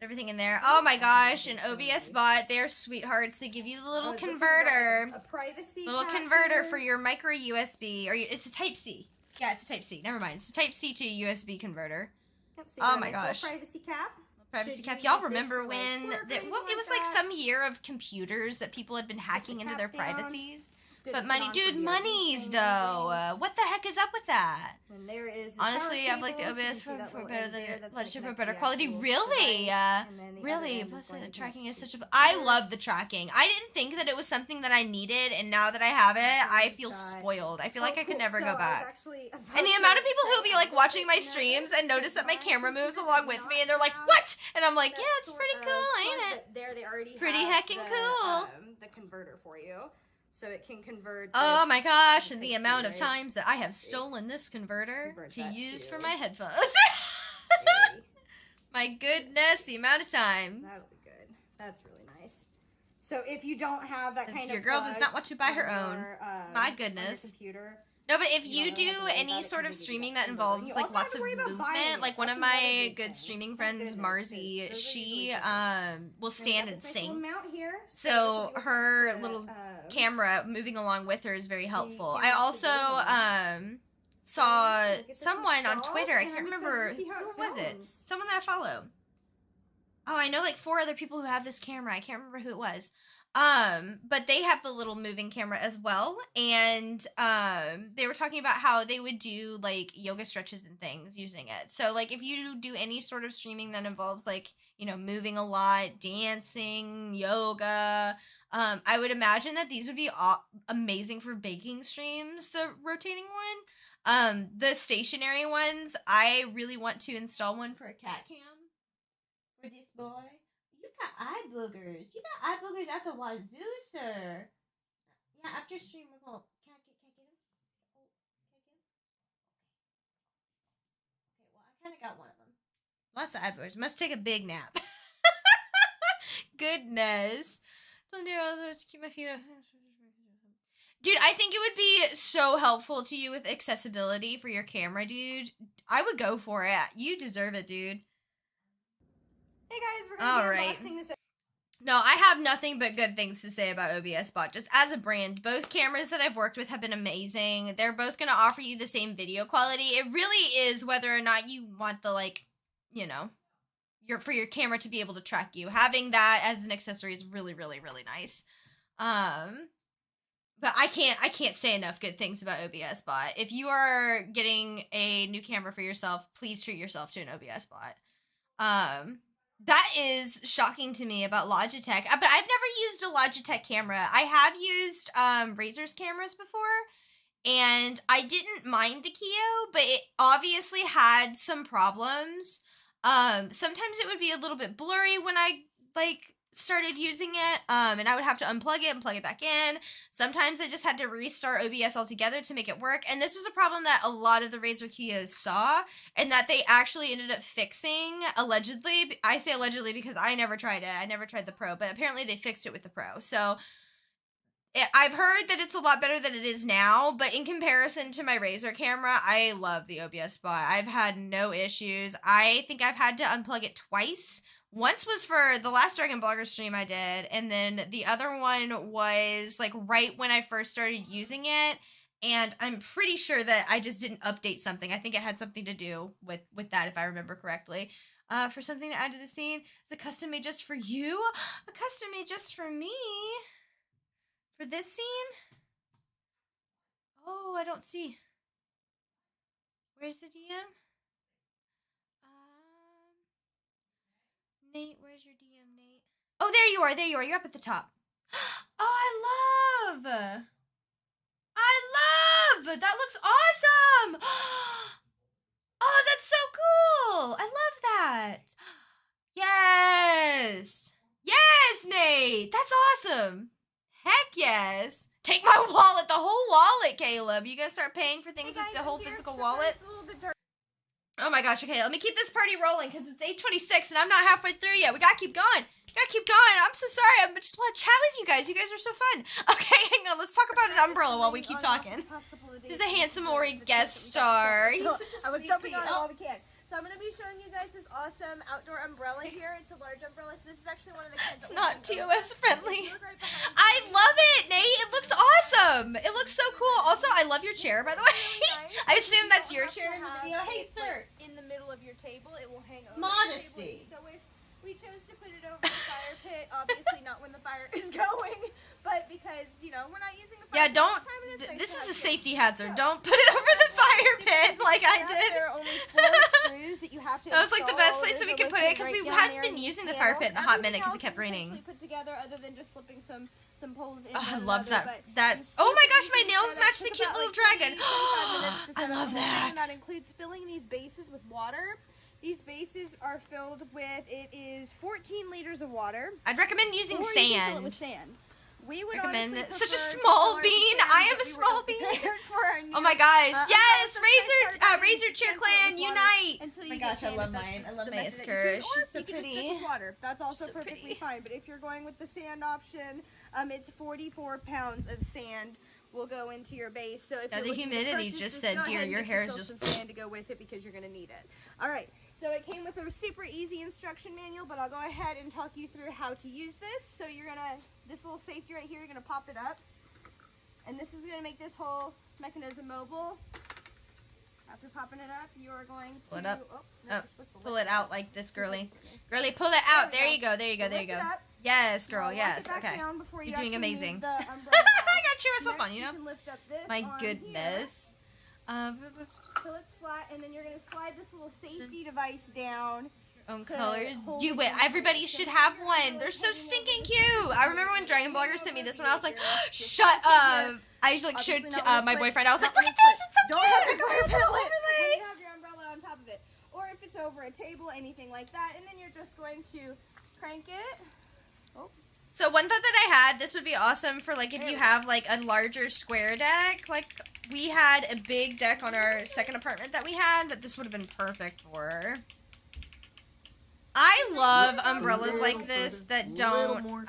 [SPEAKER 1] Everything in there. Oh my gosh, an OBS bot. They're sweethearts. They give you the little
[SPEAKER 2] This has got,
[SPEAKER 1] converter.
[SPEAKER 2] like, a privacy
[SPEAKER 1] Little
[SPEAKER 2] cap
[SPEAKER 1] converter
[SPEAKER 2] here.
[SPEAKER 1] for your micro USB. Or it's a Type C. Yeah, it's a Type C. Never mind. It's a Type C to USB converter.
[SPEAKER 2] Yep, so you
[SPEAKER 1] Oh
[SPEAKER 2] got a
[SPEAKER 1] my
[SPEAKER 2] nice little
[SPEAKER 1] gosh.
[SPEAKER 2] privacy cap.
[SPEAKER 1] Privacy
[SPEAKER 2] Should
[SPEAKER 1] cap.
[SPEAKER 2] you
[SPEAKER 1] Y'all
[SPEAKER 2] use this
[SPEAKER 1] remember
[SPEAKER 2] for, like,
[SPEAKER 1] when
[SPEAKER 2] work or
[SPEAKER 1] that
[SPEAKER 2] anything
[SPEAKER 1] it was
[SPEAKER 2] like
[SPEAKER 1] like
[SPEAKER 2] that?
[SPEAKER 1] some year of computers that people had been hacking into
[SPEAKER 2] cap
[SPEAKER 1] their
[SPEAKER 2] down.
[SPEAKER 1] privacies?
[SPEAKER 2] It's good
[SPEAKER 1] But
[SPEAKER 2] to
[SPEAKER 1] money,
[SPEAKER 2] put on
[SPEAKER 1] dude,
[SPEAKER 2] for VRP
[SPEAKER 1] monies
[SPEAKER 2] things
[SPEAKER 1] though.
[SPEAKER 2] and things.
[SPEAKER 1] What the heck is up with that?
[SPEAKER 2] And there is the
[SPEAKER 1] Honestly,
[SPEAKER 2] power
[SPEAKER 1] I like the
[SPEAKER 2] cable, so you
[SPEAKER 1] OBS
[SPEAKER 2] can see that
[SPEAKER 1] for
[SPEAKER 2] little
[SPEAKER 1] better
[SPEAKER 2] end there,
[SPEAKER 1] than
[SPEAKER 2] that's
[SPEAKER 1] Logitech
[SPEAKER 2] gonna
[SPEAKER 1] for better
[SPEAKER 2] connect to the
[SPEAKER 1] quality.
[SPEAKER 2] actual
[SPEAKER 1] Really?
[SPEAKER 2] device, and then the
[SPEAKER 1] Really?
[SPEAKER 2] other end
[SPEAKER 1] Plus,
[SPEAKER 2] is going to
[SPEAKER 1] tracking is
[SPEAKER 2] connect
[SPEAKER 1] such
[SPEAKER 2] to
[SPEAKER 1] a.
[SPEAKER 2] the
[SPEAKER 1] I
[SPEAKER 2] computer.
[SPEAKER 1] love the tracking. I didn't think that it was something that I needed, and now that I have it, I feel
[SPEAKER 2] Got-
[SPEAKER 1] spoiled. I feel like I could
[SPEAKER 2] cool.
[SPEAKER 1] never
[SPEAKER 2] So
[SPEAKER 1] go
[SPEAKER 2] I was
[SPEAKER 1] back.
[SPEAKER 2] actually about
[SPEAKER 1] And the
[SPEAKER 2] to
[SPEAKER 1] amount of people
[SPEAKER 2] say,
[SPEAKER 1] who'll be like
[SPEAKER 2] I
[SPEAKER 1] watching my
[SPEAKER 2] didn't know
[SPEAKER 1] streams
[SPEAKER 2] this,
[SPEAKER 1] and notice that my
[SPEAKER 2] but
[SPEAKER 1] camera
[SPEAKER 2] my
[SPEAKER 1] moves
[SPEAKER 2] computer
[SPEAKER 1] along
[SPEAKER 2] does
[SPEAKER 1] with me,
[SPEAKER 2] not
[SPEAKER 1] and they're like,
[SPEAKER 2] have
[SPEAKER 1] "What?" And I'm like,
[SPEAKER 2] that
[SPEAKER 1] "Yeah, it's
[SPEAKER 2] sort
[SPEAKER 1] pretty
[SPEAKER 2] of
[SPEAKER 1] cool,
[SPEAKER 2] plug,
[SPEAKER 1] ain't it?"
[SPEAKER 2] but there they already
[SPEAKER 1] Pretty
[SPEAKER 2] have
[SPEAKER 1] hecking
[SPEAKER 2] the,
[SPEAKER 1] cool.
[SPEAKER 2] The converter for you, so it can convert.
[SPEAKER 1] Oh
[SPEAKER 2] this
[SPEAKER 1] my gosh,
[SPEAKER 2] to
[SPEAKER 1] and the
[SPEAKER 2] Type-C,
[SPEAKER 1] amount of
[SPEAKER 2] right?
[SPEAKER 1] times that I have stolen this converter
[SPEAKER 2] Convert
[SPEAKER 1] to
[SPEAKER 2] that
[SPEAKER 1] use
[SPEAKER 2] to-
[SPEAKER 1] for my headphones.
[SPEAKER 2] Hey,
[SPEAKER 1] My goodness, the amount of times.
[SPEAKER 2] that'll be good. That's really nice. So if you don't have that
[SPEAKER 1] 'Cause
[SPEAKER 2] kind
[SPEAKER 1] your
[SPEAKER 2] of
[SPEAKER 1] girl does
[SPEAKER 2] plug
[SPEAKER 1] not want to buy her
[SPEAKER 2] on
[SPEAKER 1] own.
[SPEAKER 2] your,
[SPEAKER 1] My
[SPEAKER 2] on your
[SPEAKER 1] goodness.
[SPEAKER 2] computer,
[SPEAKER 1] No, but if
[SPEAKER 2] You
[SPEAKER 1] you
[SPEAKER 2] don't have
[SPEAKER 1] do
[SPEAKER 2] to worry
[SPEAKER 1] any
[SPEAKER 2] about it
[SPEAKER 1] sort of
[SPEAKER 2] 'cause they give you
[SPEAKER 1] streaming
[SPEAKER 2] that
[SPEAKER 1] that
[SPEAKER 2] converter.
[SPEAKER 1] involves
[SPEAKER 2] You
[SPEAKER 1] like
[SPEAKER 2] also have
[SPEAKER 1] lots
[SPEAKER 2] to
[SPEAKER 1] of
[SPEAKER 2] worry about buying
[SPEAKER 1] movement,
[SPEAKER 2] it.
[SPEAKER 1] like one of
[SPEAKER 2] That's another
[SPEAKER 1] my
[SPEAKER 2] big
[SPEAKER 1] good
[SPEAKER 2] thing.
[SPEAKER 1] streaming
[SPEAKER 2] Thank
[SPEAKER 1] friends,
[SPEAKER 2] goodness, 'cause
[SPEAKER 1] Marzi,
[SPEAKER 2] those are
[SPEAKER 1] she
[SPEAKER 2] usually simple.
[SPEAKER 1] will
[SPEAKER 2] And we
[SPEAKER 1] stand
[SPEAKER 2] got
[SPEAKER 1] and
[SPEAKER 2] this nice little
[SPEAKER 1] sing.
[SPEAKER 2] mount here,
[SPEAKER 1] So
[SPEAKER 2] this will be
[SPEAKER 1] her
[SPEAKER 2] able to,
[SPEAKER 1] little camera moving along with her is very helpful. I
[SPEAKER 2] camera
[SPEAKER 1] also
[SPEAKER 2] stability.
[SPEAKER 1] saw
[SPEAKER 2] Look at this
[SPEAKER 1] someone on
[SPEAKER 2] installed,
[SPEAKER 1] Twitter. I
[SPEAKER 2] and
[SPEAKER 1] can't
[SPEAKER 2] I'm excited
[SPEAKER 1] remember
[SPEAKER 2] to see how
[SPEAKER 1] who
[SPEAKER 2] it
[SPEAKER 1] was it.
[SPEAKER 2] films.
[SPEAKER 1] Someone that I follow. Oh, I know like 4 other people who have this camera. I can't remember who it was. But they have the little moving camera as well, and they were talking about how they would do like yoga stretches and things using it. So like if you do any sort of streaming that involves like, you know, moving a lot, dancing, yoga, I would imagine that these would be amazing for baking streams, the rotating one. The stationary ones, I really want to install one for a cat cam for this boy. You got eye boogers. You got eye boogers at the wazoo, sir. Yeah, after stream we're gonna can I get him? Oh, can I get him? Okay, well I kinda got one of them. Lots of eye boogers. Must take a big nap. Goodness. Don't do I was to keep my feet up. Dude, I think it would be so helpful to you with accessibility for your camera, dude. I would go for it. You deserve it, dude.
[SPEAKER 2] Hey guys, we're gonna be
[SPEAKER 1] Alright.
[SPEAKER 2] unboxing this.
[SPEAKER 1] No, I have nothing but good things to say about OBS Bot. Just as a brand, both cameras that I've worked with have been amazing. They're both going to offer you the same video quality. It really is whether or not you want the, like, you know, for your camera to be able to track you. Having that as an accessory is really, really, really nice. But I can't say enough good things about OBS Bot. If you are getting a new camera for yourself, please treat yourself to an OBS Bot. That is shocking to me about Logitech, but I've never used a Logitech camera. I have used Razer's cameras before, and I didn't mind the Keo, but it obviously had some problems. Sometimes it would be a little bit blurry when I like started using it, and I would have to unplug it and plug it back in. Sometimes I just had to restart OBS altogether to make it work, and this was a problem that a lot of the Razer Kios saw, and that they actually ended up fixing, allegedly. I say allegedly because I never tried it. I never tried the Pro, but apparently they fixed it with the Pro. So I've heard that it's a lot better than it is now, but in comparison to my Razer camera, I love the OBS spot. I've had no issues. I think I've had to unplug it twice. Once was for the last Dragon Blogger stream I did, and then the other one was like right when I first started using it, and I'm pretty sure that I just didn't update something. I think it had something to do with that, if I remember correctly. For something to add to the scene, is a custom made just for you? A custom made just for me? For this scene? Oh, I don't see. Where's the DM? Nate, where's your DM, Nate? Oh, there you are. There you are. You're up at the top. Oh, I love. That looks awesome. Oh, that's so cool. I love that. Yes. Yes, Nate. That's awesome. Heck yes. Take my wallet, the whole wallet, Caleb. You gonna start paying for things with the whole physical wallet? Oh my gosh, okay, let me keep this party rolling because it's 8:26 and I'm not halfway through yet. We gotta keep going. I'm so sorry. I just want to chat with you guys. You guys are so fun. Okay, hang on. Let's talk about an umbrella while we keep talking. He's a handsome Ori guest star. He's such a
[SPEAKER 2] I was
[SPEAKER 1] sweet
[SPEAKER 2] jumping on it
[SPEAKER 1] pea.
[SPEAKER 2] while we can. So I'm going to be showing you guys this awesome outdoor umbrella here. It's a large umbrella. So this is actually one of the kinds
[SPEAKER 1] It's
[SPEAKER 2] that
[SPEAKER 1] not
[SPEAKER 2] will hang
[SPEAKER 1] TOS
[SPEAKER 2] over.
[SPEAKER 1] friendly.
[SPEAKER 2] If you look right behind
[SPEAKER 1] I
[SPEAKER 2] me,
[SPEAKER 1] love it, Nate. It looks awesome. It looks so cool. Also, I love your chair, by the way. I assume that's your chair in the video. Hey, sir.
[SPEAKER 2] In the middle of your table, it will hang over
[SPEAKER 1] Modesty.
[SPEAKER 2] the table. So we chose to put it over the fire pit. Obviously not when the fire is going, but because, you know, we're not using the fire
[SPEAKER 1] Yeah,
[SPEAKER 2] pit
[SPEAKER 1] don't.
[SPEAKER 2] all the time, and it's nice
[SPEAKER 1] This
[SPEAKER 2] to
[SPEAKER 1] is a
[SPEAKER 2] have
[SPEAKER 1] safety
[SPEAKER 2] kids.
[SPEAKER 1] hazard. Don't put it over the fire pit like I did.
[SPEAKER 2] There are only 4 screws that you have to
[SPEAKER 1] That was like the best
[SPEAKER 2] install.
[SPEAKER 1] place that we
[SPEAKER 2] There's
[SPEAKER 1] could
[SPEAKER 2] a
[SPEAKER 1] put it
[SPEAKER 2] lid
[SPEAKER 1] because
[SPEAKER 2] right
[SPEAKER 1] we
[SPEAKER 2] down
[SPEAKER 1] hadn't
[SPEAKER 2] there
[SPEAKER 1] been
[SPEAKER 2] in
[SPEAKER 1] using the
[SPEAKER 2] scale.
[SPEAKER 1] fire pit in a hot
[SPEAKER 2] Everything
[SPEAKER 1] minute because it
[SPEAKER 2] else
[SPEAKER 1] kept
[SPEAKER 2] is
[SPEAKER 1] raining.
[SPEAKER 2] essentially put together other than just slipping some poles in.
[SPEAKER 1] Oh, I
[SPEAKER 2] one
[SPEAKER 1] love
[SPEAKER 2] another,
[SPEAKER 1] that.
[SPEAKER 2] but
[SPEAKER 1] That.
[SPEAKER 2] it's
[SPEAKER 1] Oh my
[SPEAKER 2] super
[SPEAKER 1] gosh, my
[SPEAKER 2] easy to
[SPEAKER 1] nails
[SPEAKER 2] set up.
[SPEAKER 1] match the
[SPEAKER 2] Took
[SPEAKER 1] cute
[SPEAKER 2] about,
[SPEAKER 1] little
[SPEAKER 2] like,
[SPEAKER 1] dragon.
[SPEAKER 2] 20, 25 minutes to
[SPEAKER 1] I
[SPEAKER 2] set up
[SPEAKER 1] love
[SPEAKER 2] the whole thing, and
[SPEAKER 1] that.
[SPEAKER 2] that includes filling these bases with water. These bases are filled with, it is 14 liters of water.
[SPEAKER 1] I'd recommend using
[SPEAKER 2] Or you can fill it with
[SPEAKER 1] sand.
[SPEAKER 2] sand. We would
[SPEAKER 1] Recommend
[SPEAKER 2] honestly
[SPEAKER 1] it. Such a
[SPEAKER 2] prefer to
[SPEAKER 1] small
[SPEAKER 2] fill ours
[SPEAKER 1] bean.
[SPEAKER 2] with sand,
[SPEAKER 1] I am
[SPEAKER 2] but
[SPEAKER 1] a
[SPEAKER 2] we were
[SPEAKER 1] small
[SPEAKER 2] not
[SPEAKER 1] bean.
[SPEAKER 2] prepared for our
[SPEAKER 1] Oh my gosh. Yes,
[SPEAKER 2] umbrella, so
[SPEAKER 1] Razor chair clan, unite.
[SPEAKER 2] Until
[SPEAKER 1] Oh
[SPEAKER 2] you
[SPEAKER 1] my
[SPEAKER 2] get
[SPEAKER 1] gosh, I
[SPEAKER 2] sand,
[SPEAKER 1] love
[SPEAKER 2] if that's
[SPEAKER 1] mine. I
[SPEAKER 2] the
[SPEAKER 1] love my
[SPEAKER 2] method that you
[SPEAKER 1] Isker.
[SPEAKER 2] choose, or
[SPEAKER 1] She's
[SPEAKER 2] if
[SPEAKER 1] so
[SPEAKER 2] you can just stick
[SPEAKER 1] pretty.
[SPEAKER 2] with water. That's also
[SPEAKER 1] so
[SPEAKER 2] perfectly
[SPEAKER 1] pretty.
[SPEAKER 2] fine. But if you're going with the sand option, it's 44 pounds of sand will go into your base. So if
[SPEAKER 1] Now,
[SPEAKER 2] you're
[SPEAKER 1] the
[SPEAKER 2] looking to
[SPEAKER 1] humidity
[SPEAKER 2] purchase
[SPEAKER 1] just
[SPEAKER 2] this,
[SPEAKER 1] said,
[SPEAKER 2] go
[SPEAKER 1] "Dear,
[SPEAKER 2] ahead and
[SPEAKER 1] your
[SPEAKER 2] get
[SPEAKER 1] hair is
[SPEAKER 2] yourself
[SPEAKER 1] just."
[SPEAKER 2] some sand to go with it because you're gonna need it. All right. So it came with a super easy instruction manual, but I'll go ahead and talk you through how to use this. So you're gonna, this little safety right here, you're gonna pop it up. And this is gonna make this whole mechanism mobile. After popping it up, you are going to
[SPEAKER 1] Pull it up.
[SPEAKER 2] Oh, no,
[SPEAKER 1] Oh,
[SPEAKER 2] you're supposed to
[SPEAKER 1] pull
[SPEAKER 2] lift
[SPEAKER 1] it out like this, girly.
[SPEAKER 2] Okay.
[SPEAKER 1] Girly, pull it out.
[SPEAKER 2] There
[SPEAKER 1] There
[SPEAKER 2] we
[SPEAKER 1] you go. There you go.
[SPEAKER 2] So
[SPEAKER 1] There you
[SPEAKER 2] lift
[SPEAKER 1] go.
[SPEAKER 2] it up.
[SPEAKER 1] Yes,
[SPEAKER 2] Now
[SPEAKER 1] girl.
[SPEAKER 2] lock it
[SPEAKER 1] Yes.
[SPEAKER 2] back
[SPEAKER 1] Okay.
[SPEAKER 2] down before you
[SPEAKER 1] You're doing
[SPEAKER 2] actually move
[SPEAKER 1] amazing.
[SPEAKER 2] the
[SPEAKER 1] I
[SPEAKER 2] umbrella out.
[SPEAKER 1] got you. It's so
[SPEAKER 2] Next,
[SPEAKER 1] fun, you know.
[SPEAKER 2] can lift up this
[SPEAKER 1] My
[SPEAKER 2] arm
[SPEAKER 1] goodness.
[SPEAKER 2] here till it's flat, and then you're gonna slide this little safety device down.
[SPEAKER 1] Own
[SPEAKER 2] to
[SPEAKER 1] colors.
[SPEAKER 2] hold
[SPEAKER 1] Do
[SPEAKER 2] it
[SPEAKER 1] it.
[SPEAKER 2] in
[SPEAKER 1] Everybody
[SPEAKER 2] place.
[SPEAKER 1] should
[SPEAKER 2] So
[SPEAKER 1] have
[SPEAKER 2] now you're
[SPEAKER 1] one.
[SPEAKER 2] gonna
[SPEAKER 1] They're so
[SPEAKER 2] hang over
[SPEAKER 1] stinking
[SPEAKER 2] this
[SPEAKER 1] cute. I remember when Dragon Blogger sent me this one. I was like, shut up. I usually like showed my boyfriend. I was like, look at this. It's so
[SPEAKER 2] Don't
[SPEAKER 1] cute.
[SPEAKER 2] have
[SPEAKER 1] I
[SPEAKER 2] the
[SPEAKER 1] got
[SPEAKER 2] fire
[SPEAKER 1] a
[SPEAKER 2] pit
[SPEAKER 1] little
[SPEAKER 2] lit
[SPEAKER 1] overlay.
[SPEAKER 2] when you have your umbrella on top of it, or if it's over a table, anything like that, and then you're just going to crank it.
[SPEAKER 1] So one thought that I had, this would be awesome for like if you have like a larger square deck. Like we had a big deck on our second apartment that we had that this would have been perfect for. I love umbrellas like this that don't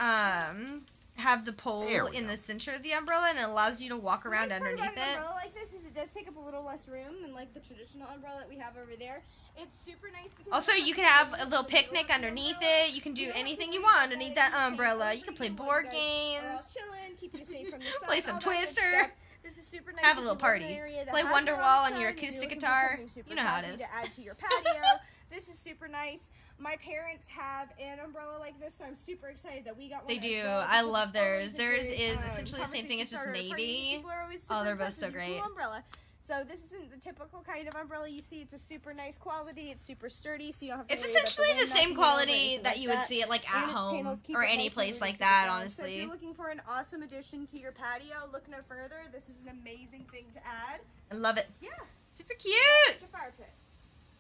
[SPEAKER 1] have the pole
[SPEAKER 3] There we
[SPEAKER 1] in
[SPEAKER 3] go.
[SPEAKER 1] the center of the umbrella and it allows you to walk around
[SPEAKER 2] The nice part
[SPEAKER 1] underneath
[SPEAKER 2] about an
[SPEAKER 1] it.
[SPEAKER 2] umbrella like this is it does take up a little less room than like the traditional umbrella that we have over there. It's super nice because
[SPEAKER 1] Also, you can have a little picnic underneath it. You can do anything you want underneath that umbrella. You can play board games.
[SPEAKER 2] Chilling, keeping you safe from the sun,
[SPEAKER 1] Play some
[SPEAKER 2] all that good
[SPEAKER 1] Twister.
[SPEAKER 2] stuff. This is super nice.
[SPEAKER 1] Have a
[SPEAKER 2] if
[SPEAKER 1] little
[SPEAKER 2] you live in
[SPEAKER 1] party.
[SPEAKER 2] an area that
[SPEAKER 1] Play
[SPEAKER 2] has no
[SPEAKER 1] Wonderwall on
[SPEAKER 2] sun
[SPEAKER 1] your
[SPEAKER 2] and you're
[SPEAKER 1] acoustic
[SPEAKER 2] looking for
[SPEAKER 1] guitar.
[SPEAKER 2] something super
[SPEAKER 1] You know how it
[SPEAKER 2] cozy
[SPEAKER 1] is.
[SPEAKER 2] to add to your patio. This is super nice. My parents have an umbrella like this, so I'm super excited that we got one.
[SPEAKER 1] They
[SPEAKER 2] as
[SPEAKER 1] do.
[SPEAKER 2] well,
[SPEAKER 1] I
[SPEAKER 2] because
[SPEAKER 1] love
[SPEAKER 2] it's
[SPEAKER 1] theirs.
[SPEAKER 2] always a
[SPEAKER 1] Theirs
[SPEAKER 2] good,
[SPEAKER 1] is essentially the same thing. It's just
[SPEAKER 2] conversation starter.
[SPEAKER 1] navy.
[SPEAKER 2] People are always
[SPEAKER 1] Oh,
[SPEAKER 2] super
[SPEAKER 1] they're both
[SPEAKER 2] impressed
[SPEAKER 1] so
[SPEAKER 2] with your
[SPEAKER 1] great.
[SPEAKER 2] cool umbrella. So this isn't the typical kind of umbrella you see. It's a super nice quality. It's super sturdy, so you don't have to
[SPEAKER 1] It's
[SPEAKER 2] worry about
[SPEAKER 1] essentially
[SPEAKER 2] wind
[SPEAKER 1] the same
[SPEAKER 2] knocking it over or
[SPEAKER 1] quality
[SPEAKER 2] anything
[SPEAKER 1] that
[SPEAKER 2] like
[SPEAKER 1] you would
[SPEAKER 2] that.
[SPEAKER 1] see it like
[SPEAKER 2] And
[SPEAKER 1] at
[SPEAKER 2] its panels
[SPEAKER 1] home
[SPEAKER 2] keep
[SPEAKER 1] or
[SPEAKER 2] it nice
[SPEAKER 1] any
[SPEAKER 2] and
[SPEAKER 1] place
[SPEAKER 2] rooted
[SPEAKER 1] like
[SPEAKER 2] to the
[SPEAKER 1] that,
[SPEAKER 2] ground. So if
[SPEAKER 1] honestly.
[SPEAKER 2] you're looking for an awesome addition to your patio, look no further. This is an amazing thing to add.
[SPEAKER 1] I love it.
[SPEAKER 2] Yeah.
[SPEAKER 1] Super cute.
[SPEAKER 2] It's a fire pit.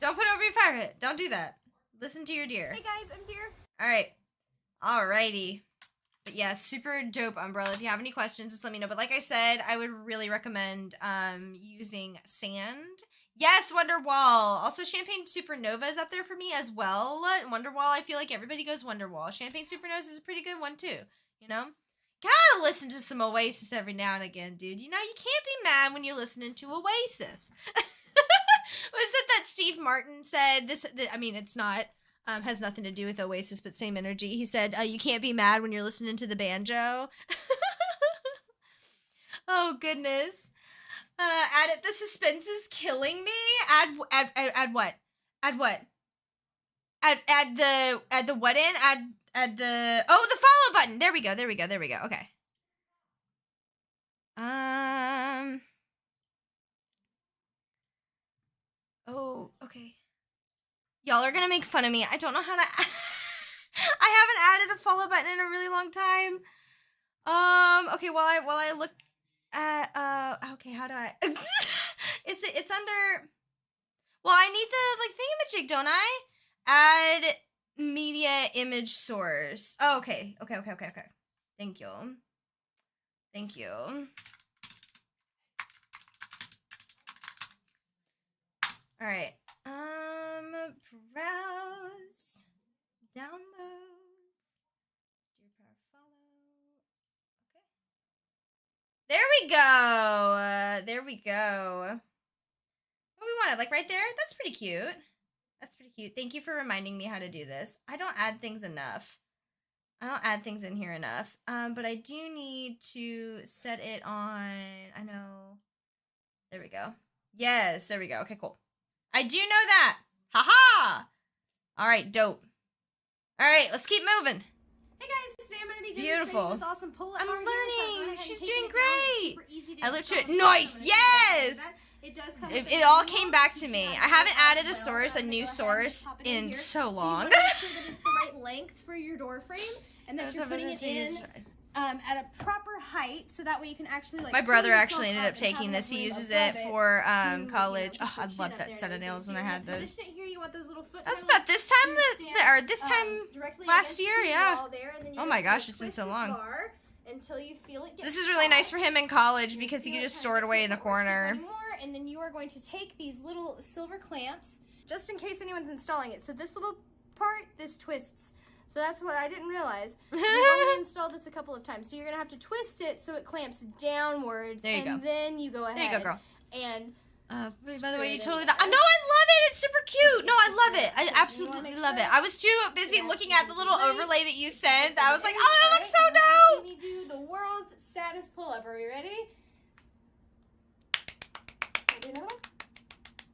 [SPEAKER 1] Don't put it over your fire pit. Don't do that. Listen to your deer.
[SPEAKER 2] Hey guys, I'm Deer.
[SPEAKER 1] All right. Alrighty. But yeah, super dope umbrella. If you have any questions, just let me know. But like I said, I would really recommend using sand. Yes, Wonderwall. Also, Champagne Supernova is up there for me as well. Wonderwall, I feel like everybody goes Wonderwall. Champagne Supernova is a pretty good one too. You know? Gotta listen to some Oasis every now and again, dude. You know, you can't be mad when you're listening to Oasis. Was it that Steve Martin said this? I mean, it's not, has nothing to do with Oasis, but same energy. He said, you can't be mad when you're listening to the banjo. Oh, goodness. Add it. The suspense is killing me. Add what? Add what? Add the what in? Add the, oh, the follow button. There we go. Okay. Oh, okay. Y'all are gonna make fun of me. I don't know how to, I haven't added a follow button in a really long time. Okay, while I look at, okay, how do I, it's under, well, I need the, thingamajig, don't I? Add media image source. Oh, okay. Thank you. All right. Browse, downloads, Deerpwr follow. Okay. There we go. What we wanted, like right there? That's pretty cute. Thank you for reminding me how to do this. I don't add things enough. I don't add things in here enough. But I do need to set it on, I know. There we go. Yes, there we go. Okay, cool. I do know that. Haha! All right, dope. All right, let's keep moving.
[SPEAKER 2] Hey guys, today I'm going to be doing
[SPEAKER 1] Beautiful.
[SPEAKER 2] this awesome pull-up
[SPEAKER 1] I'm
[SPEAKER 2] bar video, so I'll go
[SPEAKER 1] learning.
[SPEAKER 2] ahead and
[SPEAKER 1] She's
[SPEAKER 2] take
[SPEAKER 1] doing
[SPEAKER 2] it down. It's
[SPEAKER 1] great.
[SPEAKER 2] super easy to
[SPEAKER 1] I looked
[SPEAKER 2] install.
[SPEAKER 1] to it. Nice. Yes.
[SPEAKER 2] It does come
[SPEAKER 1] It
[SPEAKER 2] with a
[SPEAKER 1] all
[SPEAKER 2] manual.
[SPEAKER 1] came back to
[SPEAKER 2] You
[SPEAKER 1] me.
[SPEAKER 2] can
[SPEAKER 1] I haven't
[SPEAKER 2] have
[SPEAKER 1] added a
[SPEAKER 2] it
[SPEAKER 1] source, a
[SPEAKER 2] as
[SPEAKER 1] new
[SPEAKER 2] well.
[SPEAKER 1] source,
[SPEAKER 2] Pop it
[SPEAKER 1] in
[SPEAKER 2] here.
[SPEAKER 1] so
[SPEAKER 2] So you
[SPEAKER 1] long.
[SPEAKER 2] want to make sure that it's the right length for your door frame, and that
[SPEAKER 1] That's
[SPEAKER 2] you're
[SPEAKER 1] what I
[SPEAKER 2] putting
[SPEAKER 1] was
[SPEAKER 2] it in
[SPEAKER 1] saying.
[SPEAKER 2] at a proper height, so that way you can actually like.
[SPEAKER 1] My brother
[SPEAKER 2] pull
[SPEAKER 1] actually
[SPEAKER 2] yourself
[SPEAKER 1] ended up
[SPEAKER 2] and have
[SPEAKER 1] taking
[SPEAKER 2] enough
[SPEAKER 1] this. He
[SPEAKER 2] room
[SPEAKER 1] uses
[SPEAKER 2] above
[SPEAKER 1] it for
[SPEAKER 2] to,
[SPEAKER 1] college.
[SPEAKER 2] put
[SPEAKER 1] Oh, I
[SPEAKER 2] your chin
[SPEAKER 1] loved
[SPEAKER 2] up
[SPEAKER 1] that
[SPEAKER 2] there
[SPEAKER 1] set of
[SPEAKER 2] and
[SPEAKER 1] nails
[SPEAKER 2] everything.
[SPEAKER 1] when I
[SPEAKER 2] So
[SPEAKER 1] had
[SPEAKER 2] you're
[SPEAKER 1] those.
[SPEAKER 2] position it here, you want those little foot
[SPEAKER 1] That's
[SPEAKER 2] pedals
[SPEAKER 1] about this time,
[SPEAKER 2] to stand,
[SPEAKER 1] this time
[SPEAKER 2] directly
[SPEAKER 1] last
[SPEAKER 2] against
[SPEAKER 1] year,
[SPEAKER 2] the
[SPEAKER 1] yeah.
[SPEAKER 2] wall there, and then you're
[SPEAKER 1] Oh my
[SPEAKER 2] just gonna
[SPEAKER 1] gosh, it's been
[SPEAKER 2] twist
[SPEAKER 1] so
[SPEAKER 2] this
[SPEAKER 1] long.
[SPEAKER 2] bar until you feel it get
[SPEAKER 1] This is really nice
[SPEAKER 2] taut.
[SPEAKER 1] for him in college
[SPEAKER 2] You
[SPEAKER 1] because he
[SPEAKER 2] feel
[SPEAKER 1] can just
[SPEAKER 2] kinda
[SPEAKER 1] store it
[SPEAKER 2] get to
[SPEAKER 1] away
[SPEAKER 2] the
[SPEAKER 1] in a
[SPEAKER 2] point where it's not
[SPEAKER 1] corner.
[SPEAKER 2] anymore, and then you are going to take these little silver clamps, just in case anyone's installing it. So this little part, this twists. So that's what I didn't realize. We've only installed this a couple of times. So you're going to have to twist it so it clamps downwards.
[SPEAKER 1] There you go.
[SPEAKER 2] And then you go ahead.
[SPEAKER 1] There you go, girl.
[SPEAKER 2] And
[SPEAKER 1] By the way, you
[SPEAKER 2] it in
[SPEAKER 1] totally
[SPEAKER 2] there.
[SPEAKER 1] I know, I love it. It's super cute. No, I love it. I
[SPEAKER 2] You wanna
[SPEAKER 1] absolutely
[SPEAKER 2] make
[SPEAKER 1] love it.
[SPEAKER 2] sure
[SPEAKER 1] I was too busy
[SPEAKER 2] it
[SPEAKER 1] looking at the little
[SPEAKER 2] actually
[SPEAKER 1] overlay that you
[SPEAKER 2] It's
[SPEAKER 1] sent. I was like,
[SPEAKER 2] amazing,
[SPEAKER 1] oh, that looks so dope.
[SPEAKER 2] Let me do the world's saddest pull-up. Are we ready?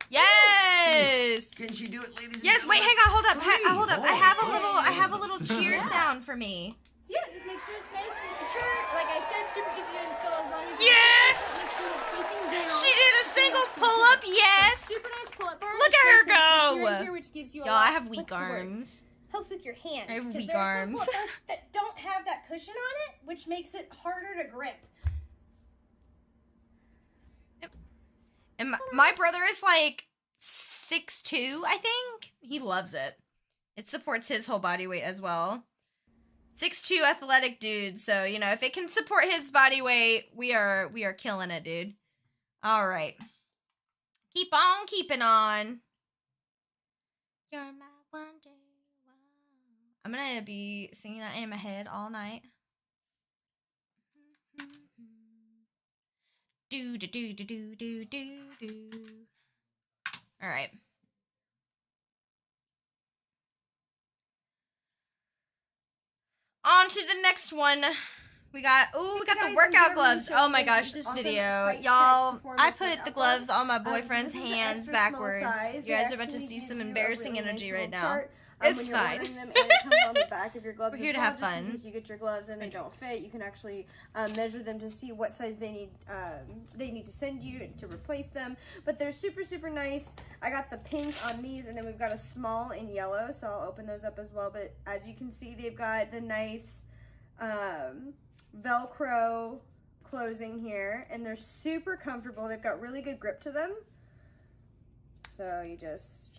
[SPEAKER 1] Yes.
[SPEAKER 4] Can she do it, ladies?
[SPEAKER 1] Yes. Wait, hang on. Hold up. Hold up. I have a little
[SPEAKER 4] Yeah.
[SPEAKER 1] cheer sound for me.
[SPEAKER 2] So yeah, just make sure it's nice and secure. Like I said, super easy to install as long as you
[SPEAKER 1] Yes!
[SPEAKER 2] make sure it's facing down.
[SPEAKER 1] She did a single pull up. Yes.
[SPEAKER 2] Super nice pull-up bar.
[SPEAKER 1] Look
[SPEAKER 2] It's
[SPEAKER 1] at her
[SPEAKER 2] nice and secure
[SPEAKER 1] go.
[SPEAKER 2] right here, which gives you a
[SPEAKER 1] Y'all,
[SPEAKER 2] lot-
[SPEAKER 1] I have weak
[SPEAKER 2] what's the word?
[SPEAKER 1] arms.
[SPEAKER 2] Helps with your hands.
[SPEAKER 1] I have
[SPEAKER 2] 'cause
[SPEAKER 1] weak
[SPEAKER 2] there are
[SPEAKER 1] arms.
[SPEAKER 2] some pull-up bars that don't have that cushion on it, which makes it harder to grip.
[SPEAKER 1] And my brother is like 6'2", I think. He loves it. It supports his whole body weight as well. 6'2" athletic dude. So, you know, if it can support his body weight, we are killing it, dude. All right. Keep on keeping on. You're my wonder. I'm going to be singing that in my head all night. Do do do do do do do do. All right. On to the next one. We got the workout gloves. Oh my gosh, this video. Y'all, I put the gloves on my boyfriend's
[SPEAKER 2] This is the
[SPEAKER 1] hands
[SPEAKER 2] extra small
[SPEAKER 1] backwards.
[SPEAKER 2] size.
[SPEAKER 1] You
[SPEAKER 2] They
[SPEAKER 1] guys are about to
[SPEAKER 2] actually
[SPEAKER 1] see
[SPEAKER 2] give
[SPEAKER 1] some
[SPEAKER 2] you a
[SPEAKER 1] embarrassing
[SPEAKER 2] really
[SPEAKER 1] energy
[SPEAKER 2] nice
[SPEAKER 1] right
[SPEAKER 2] little
[SPEAKER 1] now.
[SPEAKER 2] chart,
[SPEAKER 1] It's
[SPEAKER 2] when you're
[SPEAKER 1] fine.
[SPEAKER 2] ordering them, and it comes on the back of your gloves.
[SPEAKER 1] We're here
[SPEAKER 2] as
[SPEAKER 1] to
[SPEAKER 2] well,
[SPEAKER 1] have
[SPEAKER 2] just in
[SPEAKER 1] fun.
[SPEAKER 2] case you get your gloves and they don't fit, you can actually measure them to see what size they need to send you to replace them. But they're super, super nice. I got the pink on these, and then we've got a small in yellow, so I'll open those up as well. But as you can see, they've got the nice Velcro closing here, and they're super comfortable. They've got really good grip to them. So you just...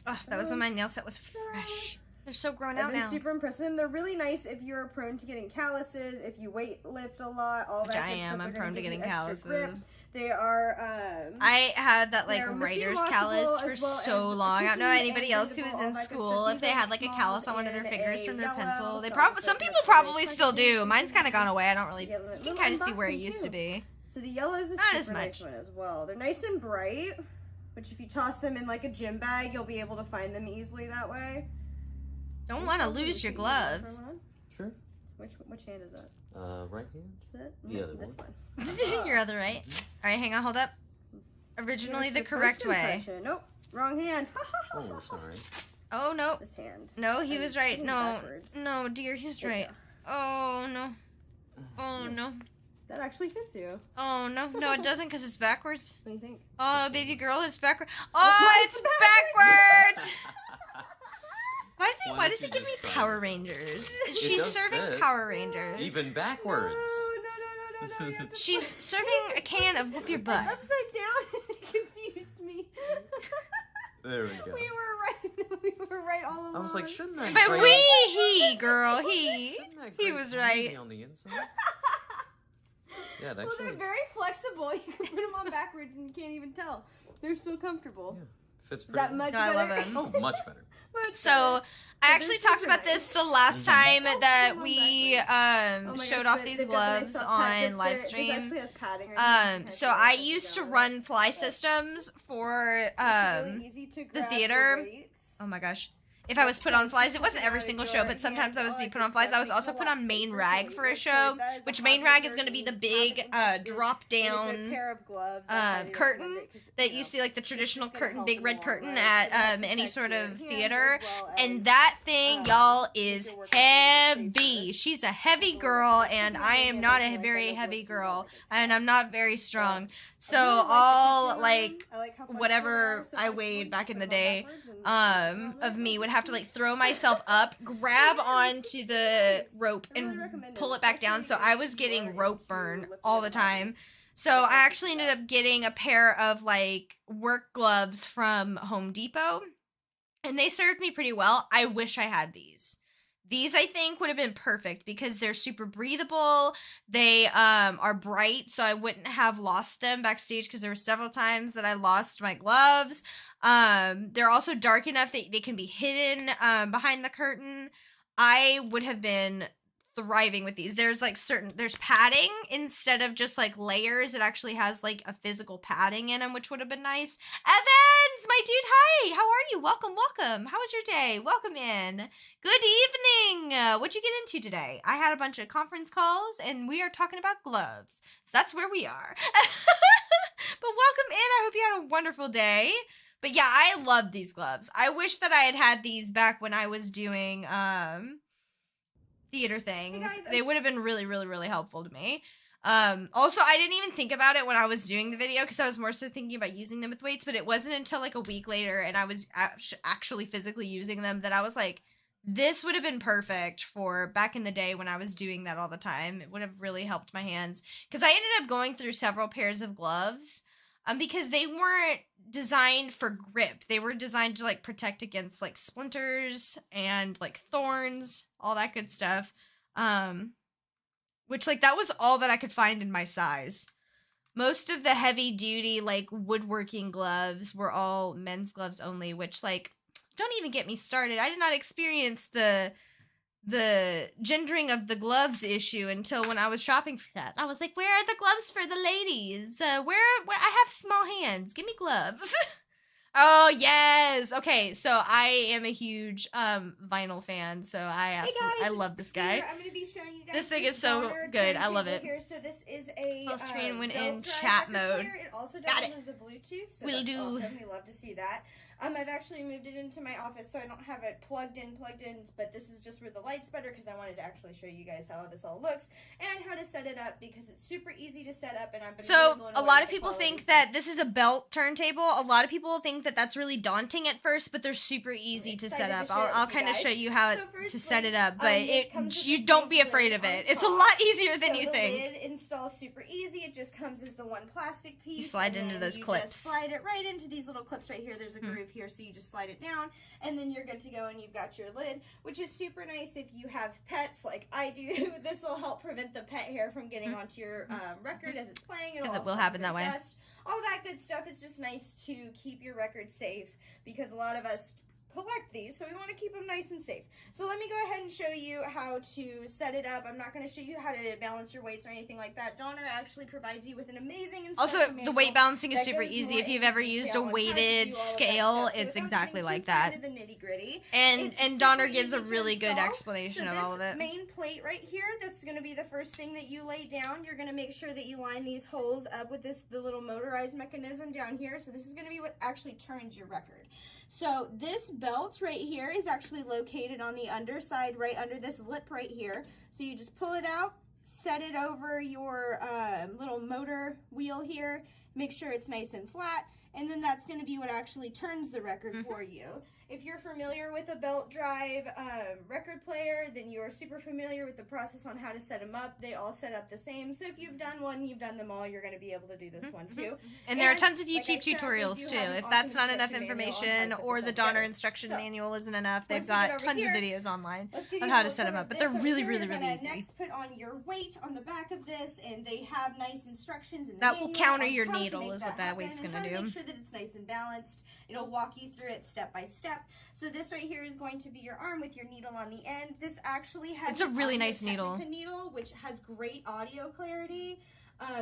[SPEAKER 1] Oh, that was when my nail set was fresh. They're so grown out
[SPEAKER 2] I've been
[SPEAKER 1] now.
[SPEAKER 2] super impressed with them. They're really nice if you're prone to getting calluses, if you weight lift a lot, all
[SPEAKER 1] Which
[SPEAKER 2] that
[SPEAKER 1] I
[SPEAKER 2] good
[SPEAKER 1] am.
[SPEAKER 2] stuff.
[SPEAKER 1] I'm
[SPEAKER 2] They're
[SPEAKER 1] prone
[SPEAKER 2] gonna
[SPEAKER 1] to
[SPEAKER 2] give you
[SPEAKER 1] getting
[SPEAKER 2] extra grip.
[SPEAKER 1] calluses.
[SPEAKER 2] They are,
[SPEAKER 1] I had that like
[SPEAKER 2] they're
[SPEAKER 1] writer's
[SPEAKER 2] machine
[SPEAKER 1] callus
[SPEAKER 2] washable
[SPEAKER 1] for
[SPEAKER 2] as well
[SPEAKER 1] so
[SPEAKER 2] as
[SPEAKER 1] long. I don't know
[SPEAKER 2] cookie
[SPEAKER 1] anybody
[SPEAKER 2] and
[SPEAKER 1] else who was
[SPEAKER 2] breathable,
[SPEAKER 1] in
[SPEAKER 2] all that good
[SPEAKER 1] school
[SPEAKER 2] stuff.
[SPEAKER 1] if they
[SPEAKER 2] These
[SPEAKER 1] had
[SPEAKER 2] are
[SPEAKER 1] like a
[SPEAKER 2] smalls
[SPEAKER 1] callus on one of their
[SPEAKER 2] in
[SPEAKER 1] fingers
[SPEAKER 2] a
[SPEAKER 1] from their
[SPEAKER 2] yellow,
[SPEAKER 1] pencil. They
[SPEAKER 2] so
[SPEAKER 1] probably
[SPEAKER 2] it's
[SPEAKER 1] some
[SPEAKER 2] like
[SPEAKER 1] people
[SPEAKER 2] much more
[SPEAKER 1] probably still
[SPEAKER 2] reflective.
[SPEAKER 1] do. Mine's kind of gone away. I don't really.
[SPEAKER 2] You get a
[SPEAKER 1] You can
[SPEAKER 2] little
[SPEAKER 1] kind of see where it
[SPEAKER 2] unboxing,
[SPEAKER 1] used
[SPEAKER 2] too.
[SPEAKER 1] to be.
[SPEAKER 2] So the yellow is a
[SPEAKER 1] Not as
[SPEAKER 2] super nice
[SPEAKER 1] much.
[SPEAKER 2] one as well. They're nice and bright, which if you toss them in like a gym bag, you'll be able to find them easily that way.
[SPEAKER 1] Don't want to lose your gloves.
[SPEAKER 3] Sure.
[SPEAKER 2] Which hand is that?
[SPEAKER 3] Right hand?
[SPEAKER 2] Is it?
[SPEAKER 3] The other
[SPEAKER 2] This
[SPEAKER 3] one.
[SPEAKER 2] one.
[SPEAKER 1] Your other right. All right, hang on, hold up. Originally the correct way.
[SPEAKER 2] Nope, wrong hand.
[SPEAKER 3] Oh, sorry.
[SPEAKER 1] Oh no,
[SPEAKER 2] This hand.
[SPEAKER 1] no, he
[SPEAKER 2] I'm
[SPEAKER 1] was right.
[SPEAKER 2] sitting
[SPEAKER 1] No,
[SPEAKER 2] backwards.
[SPEAKER 1] no, dear, he's
[SPEAKER 2] There you
[SPEAKER 1] right.
[SPEAKER 2] go.
[SPEAKER 1] Oh no, oh no,
[SPEAKER 2] That actually fits you.
[SPEAKER 1] oh no, no, it doesn't because it's backwards.
[SPEAKER 2] What do you think?
[SPEAKER 1] Oh, baby girl, it's backwards. Oh, it's backwards. Why does he give me Power Rangers? She's
[SPEAKER 3] does
[SPEAKER 1] serving
[SPEAKER 3] fit.
[SPEAKER 1] Power Rangers.
[SPEAKER 3] Even backwards.
[SPEAKER 2] No. You have to-
[SPEAKER 1] She's serving a can of whoop your
[SPEAKER 2] It's
[SPEAKER 1] butt.
[SPEAKER 2] upside down. It confused me.
[SPEAKER 3] There we go.
[SPEAKER 2] We were right. We were right all along.
[SPEAKER 3] I was like, shouldn't that
[SPEAKER 1] But
[SPEAKER 3] grate-
[SPEAKER 1] he, girl, he
[SPEAKER 3] shouldn't that
[SPEAKER 1] he
[SPEAKER 3] grate
[SPEAKER 1] was
[SPEAKER 3] tiny
[SPEAKER 1] right.
[SPEAKER 3] on the inside? Yeah, it
[SPEAKER 2] Well,
[SPEAKER 3] actually
[SPEAKER 2] they're very flexible. You can put them on backwards and you can't even tell. They're so comfortable.
[SPEAKER 3] yeah, fits
[SPEAKER 2] Is
[SPEAKER 3] pretty
[SPEAKER 2] that much
[SPEAKER 1] No, I
[SPEAKER 2] better?
[SPEAKER 1] love them.
[SPEAKER 3] Oh, much better.
[SPEAKER 2] Much
[SPEAKER 1] So
[SPEAKER 2] better.
[SPEAKER 1] I actually
[SPEAKER 2] they're
[SPEAKER 1] talked
[SPEAKER 2] super
[SPEAKER 1] about
[SPEAKER 2] nice.
[SPEAKER 1] this the last
[SPEAKER 3] Mhm.
[SPEAKER 1] time
[SPEAKER 2] Oh,
[SPEAKER 1] that
[SPEAKER 2] put 'em on
[SPEAKER 1] we
[SPEAKER 2] Oh my
[SPEAKER 1] showed
[SPEAKER 2] gosh,
[SPEAKER 1] off
[SPEAKER 2] but
[SPEAKER 1] these
[SPEAKER 2] they've got the
[SPEAKER 1] gloves
[SPEAKER 2] nice soft
[SPEAKER 1] on
[SPEAKER 2] pads.
[SPEAKER 1] live
[SPEAKER 2] This
[SPEAKER 1] stream.
[SPEAKER 2] actually has padding right here.
[SPEAKER 1] So I used to run fly systems for
[SPEAKER 2] It's really easy to
[SPEAKER 1] the
[SPEAKER 2] grab
[SPEAKER 1] theater.
[SPEAKER 2] weights.
[SPEAKER 1] Oh my gosh. If I was put on flies, it wasn't every single show, but sometimes I was being put on flies. I was also put on Main Rag for a show, which Main Rag is going to be the big drop down curtain that you see, like the traditional curtain, big red curtain at any sort of theater. And that thing, y'all, is heavy. She's a heavy girl, and I am not a very heavy girl, and I'm not very strong. So all like whatever I weighed back in the day of me would have to like throw myself up, grab onto the rope, and pull it back down. So I was getting rope burn all the time. So I actually ended up getting a pair of like work gloves from Home Depot, and they served me pretty well. I wish I had these. These, I think, would have been perfect because they're super breathable. They are bright, so I wouldn't have lost them backstage because there were several times that I lost my gloves. They're also dark enough that they can be hidden behind the curtain. I would have been thriving with these. There's padding instead of just like layers. It actually has like a physical padding in them, which would have been nice. Evans, my dude, hi. How are you? Welcome. How was your day? Welcome in. Good evening. What'd you get into today? I had a bunch of conference calls and we are talking about gloves. So that's where we are. But welcome in. I hope you had a wonderful day. But yeah, I love these gloves. I wish that I had had these back when I was doing theater things.
[SPEAKER 2] Hey guys,
[SPEAKER 1] they would have been really, really, really helpful to me. Also, I didn't even think about it when I was doing the video because I was more so thinking about using them with weights, but it wasn't until like a week later and I was actually physically using them that I was like, this would have been perfect for back in the day when I was doing that all the time. It would have really helped my hands because I ended up going through several pairs of gloves because they weren't designed for grip. They were designed to like protect against like splinters and like thorns, all that good stuff. Which like that was all that I could find in my size. Most of the heavy duty like woodworking gloves were all men's gloves only, which like don't even get me started. I did not experience the gendering of the gloves issue until when I was shopping for that. I was like, where are the gloves for the ladies? Where I have small hands. Give me gloves. Oh, yes. Okay, so I am a huge vinyl fan, so I love this guy.
[SPEAKER 2] I'm gonna be showing you guys
[SPEAKER 1] This thing is so
[SPEAKER 2] Donner
[SPEAKER 1] good. I love
[SPEAKER 2] turntable
[SPEAKER 1] it.
[SPEAKER 2] Here. So this is a
[SPEAKER 1] Full screen when
[SPEAKER 2] belt
[SPEAKER 1] in
[SPEAKER 2] drive
[SPEAKER 1] chat
[SPEAKER 2] record
[SPEAKER 1] mode.
[SPEAKER 2] player. It also
[SPEAKER 1] Got
[SPEAKER 2] does
[SPEAKER 1] it.
[SPEAKER 2] as a Bluetooth, so
[SPEAKER 1] Will
[SPEAKER 2] that's
[SPEAKER 1] do.
[SPEAKER 2] awesome. We love to see that. I've actually moved it into my office, so I don't have it plugged in, but this is just where the light's better because I wanted to actually show you guys how this all looks and how to set it up because it's super easy to set up and I've been really
[SPEAKER 1] So
[SPEAKER 2] blown
[SPEAKER 1] a
[SPEAKER 2] away
[SPEAKER 1] lot
[SPEAKER 2] with
[SPEAKER 1] of
[SPEAKER 2] the
[SPEAKER 1] people
[SPEAKER 2] quality.
[SPEAKER 1] think that this is a belt turntable. A lot of people think that that's really daunting at first, but they're super easy to set
[SPEAKER 2] Excited
[SPEAKER 1] up.
[SPEAKER 2] to share it
[SPEAKER 1] I'll
[SPEAKER 2] with you
[SPEAKER 1] kind of
[SPEAKER 2] guys.
[SPEAKER 1] show you how
[SPEAKER 2] So first,
[SPEAKER 1] to set it up, but
[SPEAKER 2] it comes with
[SPEAKER 1] you
[SPEAKER 2] this
[SPEAKER 1] don't
[SPEAKER 2] nice
[SPEAKER 1] be
[SPEAKER 2] lid
[SPEAKER 1] afraid of
[SPEAKER 2] on
[SPEAKER 1] it. It's a
[SPEAKER 2] top.
[SPEAKER 1] lot easier than
[SPEAKER 2] So
[SPEAKER 1] you
[SPEAKER 2] the
[SPEAKER 1] think.
[SPEAKER 2] lid install super easy. It just comes as the one plastic piece.
[SPEAKER 1] You slide
[SPEAKER 2] and
[SPEAKER 1] into
[SPEAKER 2] then
[SPEAKER 1] those
[SPEAKER 2] you
[SPEAKER 1] clips.
[SPEAKER 2] Just slide it right into these little clips right here. There's a groove here, so you just slide it down, and then you're good to go, and you've got your lid, which is super nice if you have pets like I do. This will help prevent the pet hair from getting onto your record as it's playing.
[SPEAKER 1] Because it will happen that way.
[SPEAKER 2] Dust, all that good stuff. It's just nice to keep your record safe because a lot of us collect these, so we want to keep them nice and safe. So let me go ahead and show you how to set it up. I'm not going to show you how to balance your weights or anything like that. Donner actually provides you with an amazing instruction
[SPEAKER 1] Also, the
[SPEAKER 2] manual
[SPEAKER 1] weight balancing is
[SPEAKER 2] that
[SPEAKER 1] super
[SPEAKER 2] goes
[SPEAKER 1] easy.
[SPEAKER 2] more
[SPEAKER 1] If you've
[SPEAKER 2] into
[SPEAKER 1] ever used a
[SPEAKER 2] detail on how to do all
[SPEAKER 1] weighted
[SPEAKER 2] of that
[SPEAKER 1] scale,
[SPEAKER 2] stuff. So
[SPEAKER 1] it's
[SPEAKER 2] without
[SPEAKER 1] exactly
[SPEAKER 2] getting
[SPEAKER 1] like
[SPEAKER 2] too far
[SPEAKER 1] that.
[SPEAKER 2] into the nitty-gritty,
[SPEAKER 1] And
[SPEAKER 2] it's
[SPEAKER 1] Donner
[SPEAKER 2] super
[SPEAKER 1] gives a
[SPEAKER 2] easy to
[SPEAKER 1] really good
[SPEAKER 2] install.
[SPEAKER 1] explanation
[SPEAKER 2] So
[SPEAKER 1] of all of
[SPEAKER 2] this
[SPEAKER 1] it.
[SPEAKER 2] main plate right here, that's going to be the first thing that you lay down. You're going to make sure that you line these holes up with the little motorized mechanism down here. So this is going to be what actually turns your record. So this belt right here is actually located on the underside, right under this lip right here. So you just pull it out, set it over your little motor wheel here, make sure it's nice and flat, and then that's going to be what actually turns the record for you. If you're familiar with a belt drive record player, then you are super familiar with the process on how to set them up. They all set up the same. So if you've done one, you've done them all, you're going to be able to do this one too.
[SPEAKER 1] And there are tons of
[SPEAKER 2] like I
[SPEAKER 1] YouTube
[SPEAKER 2] said,
[SPEAKER 1] tutorials
[SPEAKER 2] they do
[SPEAKER 1] too.
[SPEAKER 2] have an
[SPEAKER 1] If
[SPEAKER 2] awesome
[SPEAKER 1] that's not enough
[SPEAKER 2] instruction manual on how to
[SPEAKER 1] information
[SPEAKER 2] put
[SPEAKER 1] or
[SPEAKER 2] this
[SPEAKER 1] the
[SPEAKER 2] all
[SPEAKER 1] Donner
[SPEAKER 2] together.
[SPEAKER 1] instruction
[SPEAKER 2] So,
[SPEAKER 1] manual isn't enough, they've
[SPEAKER 2] once we get
[SPEAKER 1] got
[SPEAKER 2] over
[SPEAKER 1] tons of
[SPEAKER 2] here,
[SPEAKER 1] videos online
[SPEAKER 2] let's give
[SPEAKER 1] of
[SPEAKER 2] you
[SPEAKER 1] how
[SPEAKER 2] a
[SPEAKER 1] to
[SPEAKER 2] little
[SPEAKER 1] set them
[SPEAKER 2] tour
[SPEAKER 1] up.
[SPEAKER 2] of
[SPEAKER 1] But
[SPEAKER 2] this.
[SPEAKER 1] they're
[SPEAKER 2] So
[SPEAKER 1] really,
[SPEAKER 2] here
[SPEAKER 1] really,
[SPEAKER 2] you're
[SPEAKER 1] really
[SPEAKER 2] gonna
[SPEAKER 1] easy.
[SPEAKER 2] next put on your weight on the back of this, and they have nice instructions in the
[SPEAKER 1] That will
[SPEAKER 2] manual
[SPEAKER 1] counter
[SPEAKER 2] on
[SPEAKER 1] your
[SPEAKER 2] how to
[SPEAKER 1] needle
[SPEAKER 2] make
[SPEAKER 1] is
[SPEAKER 2] that
[SPEAKER 1] what that
[SPEAKER 2] happen
[SPEAKER 1] weight's
[SPEAKER 2] and
[SPEAKER 1] gonna
[SPEAKER 2] how to
[SPEAKER 1] do.
[SPEAKER 2] make sure that it's nice and balanced. It'll walk you through it step by step. So this right here is going to be your arm with your needle on the end. This actually has
[SPEAKER 1] It's a
[SPEAKER 2] an
[SPEAKER 1] really
[SPEAKER 2] Audio
[SPEAKER 1] nice needle.
[SPEAKER 2] Technica needle, which has great audio clarity.